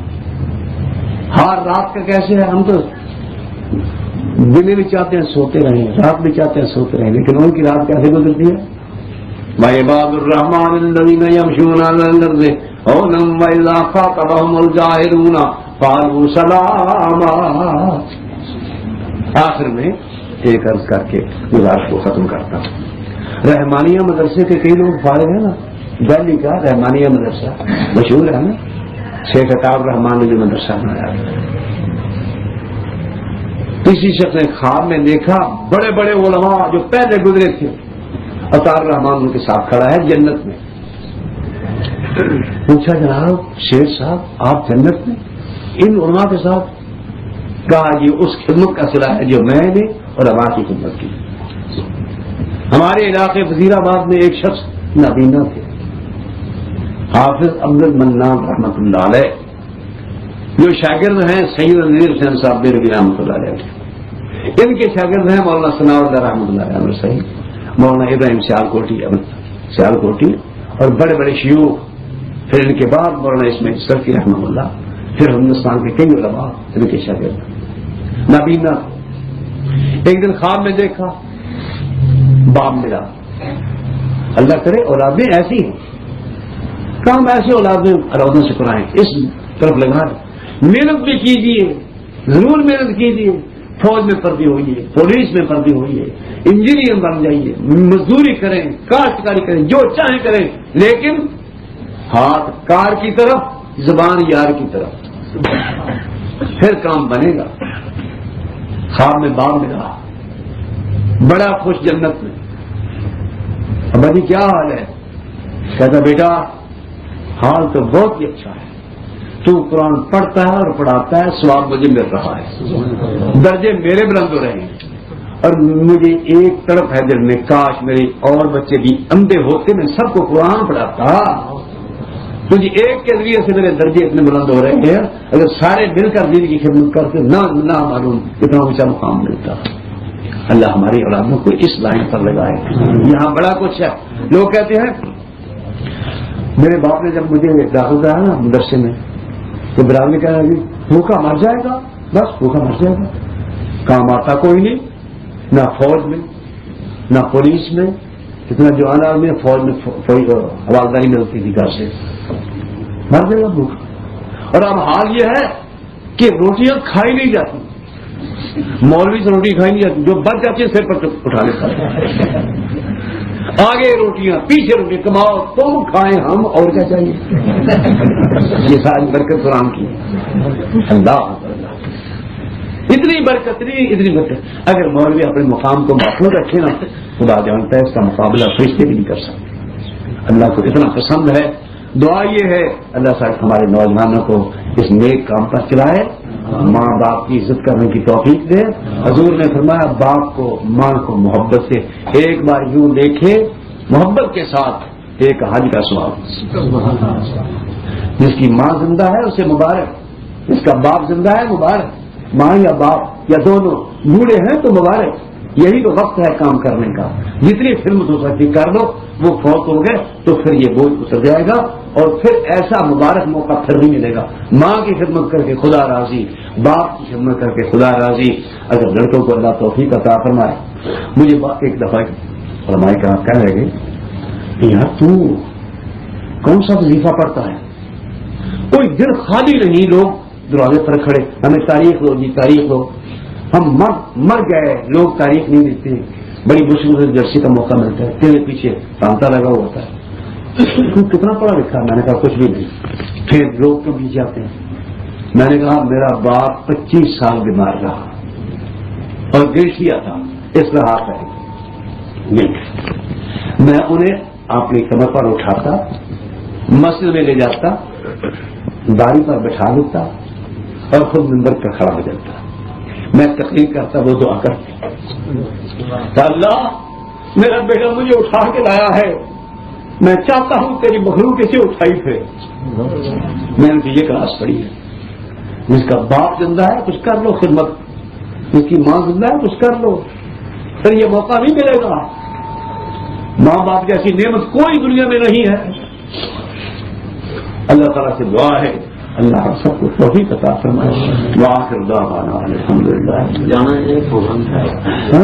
ہر رات کا کیسے ہے، ہم تو دن بھی چاہتے ہیں سوتے رہیں، رات بھی چاہتے ہیں سوتے رہیں، لیکن ان کی رات کیسے گزرتی ہے. وَعِبَادُ الرَّحْمَٰنِ الَّذِينَ يَمْشُونَ عَلَى الْأَرْضِ هَوْنًا وَإِذَا خَاطَبَهُمُ الْجَاهِلُونَ قَالُوا سَلَامًا. آخر میں ایک عرض کر کے گزارش کو ختم کرتا ہوں. رحمانیہ مدرسے کے کئی لوگ فارغ ہیں نا، دہلی کا رحمانیہ مدرسہ مشہور ہے نا، شیخ عطار رحمان نے جو مدرسہ بنایا. کسی شخص نے خواب میں دیکھا بڑے بڑے علماء جو پہلے گزرے تھے، عطار رحمان ان کے ساتھ کھڑا ہے جنت میں. پوچھا جناب شیخ صاحب آپ جنت میں ان علماء کے ساتھ؟ کہا یہ اس خدمت کا صلہ ہے جو میں نے علماء کی خدمت کی. ہمارے علاقے وزیر آباد میں ایک شخص نابینا تھے، حافظ عبد المنان رحمۃ اللہ علیہ، جو شاگرد ہیں سید نذیر حسین صاحب بیروی رحمۃ اللہ علیہ. ان کے شاگرد ہیں مولانا ثناء اللہ رحمۃ اللہ علیہ صحیح، مولانا ابراہیم سیالکوٹی اور بڑے بڑے شیوخ. پھر ان کے بعد مولانا اسماعیل سرفی رحمۃ اللہ، پھر ہندوستان کے کئی علماء ان کے شاگرد. نابینا ایک دن خواب میں دیکھا باپ ملا. اللہ کرے اولادیں ایسی ہیں، کام ایسے اولادیں ارادوں سے کرائیں. اس طرف لگا محنت بھی کیجیے، ضرور محنت کیجیے. فوج میں پردی ہوئیے، پولیس میں پردی ہوئیے، انجینئر بن جائیے، مزدوری کریں، کاشتکاری کریں، جو چاہیں کریں، لیکن ہاتھ کار کی طرف، زبان یار کی طرف، پھر کام بنے گا. خواب میں باپ ملا بڑا خوش جنت میں. ابا جی کیا حال ہے؟ کہتا بیٹا حال تو بہت ہی اچھا ہے، تو قرآن پڑھتا ہے اور پڑھاتا ہے، ثواب مجھے مل رہا ہے، درجے میرے بلند ہو رہے ہیں. اور مجھے ایک طرف ہے دل میں کاش میرے اور بچے بھی اندھے ہوتے میں سب کو قرآن پڑھاتا. مجھے ایک کے ذریعے سے میرے درجے اتنے بلند ہو رہے ہیں، اگر سارے مل کر دین کی خدمت کرتے نہ معلوم اتنا اونچا مقام ملتا. اللہ ہماری اولادوں کو اس لائن پر لگائے. یہاں بڑا کچھ ہے. لوگ کہتے ہیں میرے باپ نے جب مجھے داخل کرایا نا مدرسے میں تو برادر نے کہا جی بھوکا مر جائے گا، بس بھوکا مر جائے گا، کام آتا کوئی نہیں، نہ فوج میں نہ پولیس میں. اتنا جو آنا میں فوج میں حوالداری ملتی تھی گھر سے، مر جائے گا بھوکا. اور اب حال یہ ہے کہ روٹیاں کھائی نہیں جاتی، مولوی سے روٹی کھائی نہیں جاتی، جو بچ جاتی ہے سر پر اٹھا لیتا ہے. آگے روٹیاں پیچھے روٹی، کماؤ تم کھائیں ہم، اور کیا چاہیے. یہ ساری برکت قرآن کی. اللہ اتنی برکت نہیں، اتنی برکت. اگر مولوی اپنے مقام کو محفوظ رکھے نا، خدا جانتا ہے اس کا مقابلہ فرشتے بھی نہیں کر سکتے. اللہ کو اتنا پسند ہے. دعا یہ ہے اللہ صاحب ہمارے نوجوانوں کو اس نیک کام پر چلائے، ماں باپ کی عزت کرنے کی توفیق دے. حضور نے فرمایا باپ کو ماں کو محبت سے ایک بار یوں دیکھے محبت کے ساتھ ایک حج کا ثواب. جس کی ماں زندہ ہے اسے مبارک، جس کا باپ زندہ ہے مبارک. ماں یا باپ یا دونوں بوڑھے ہیں تو مبارک. یہی تو وقت ہے کام کرنے کا. جتنی خدمت ہو سکتی کر لو. وہ فوت ہو گئے تو پھر یہ بوجھ اتر جائے گا اور پھر ایسا مبارک موقع پھر نہیں ملے گا. ماں کی خدمت کر کے خدا راضی، باپ کی خدمت کر کے خدا راضی. اگر لڑکوں کو اللہ توفیق عطا فرمائے. مجھے ایک دفعہ فرمائی کا کہنے لگے یار تو کون سا وظیفہ پڑھتا ہے؟ کوئی دل خالی نہیں. لوگ دروازے پر کھڑے ہمیں تاریخ دو جی تاریخ دو. ہم مر گئے، لوگ تاریخ نہیں دیتے. بڑی مشکل سے جرسی کا موقع ملتا ہے، تیرے پیچھے تانتا لگا ہوا ہوتا ہے. تو کتنا پڑھا لکھا؟ میں نے کہا کچھ بھی نہیں. پھر لوگ تو بھی جاتے ہیں. میں نے کہا میرا باپ 25 سال بیمار رہا اور گرشیا تھا، اس طرح ہے. میں انہیں اپنی کمر پر اٹھاتا، مسجد میں لے جاتا، داری پر بٹھا دیتا اور خود منبر پر کھڑا ہو جاتا. میں تقریر کرتا، وہ دعا کرتی اللہ میرا بیٹا مجھے اٹھا کے لایا ہے، میں چاہتا ہوں تیری مخلوق اسے اٹھائی پھر. میں نے یہ کلاس پڑھی ہے. جس کا باپ زندہ ہے کچھ کر لو خدمت، جس کی ماں زندہ ہے کچھ کر لو. پھر یہ موقع نہیں ملے گا. ماں باپ جیسی نعمت کوئی دنیا میں نہیں ہے. اللہ تعالیٰ سے دعا ہے اللہ سب کو توفیق عطا فرمائے. وآخر دعوانا الحمدللہ. جانا ہے پروگرام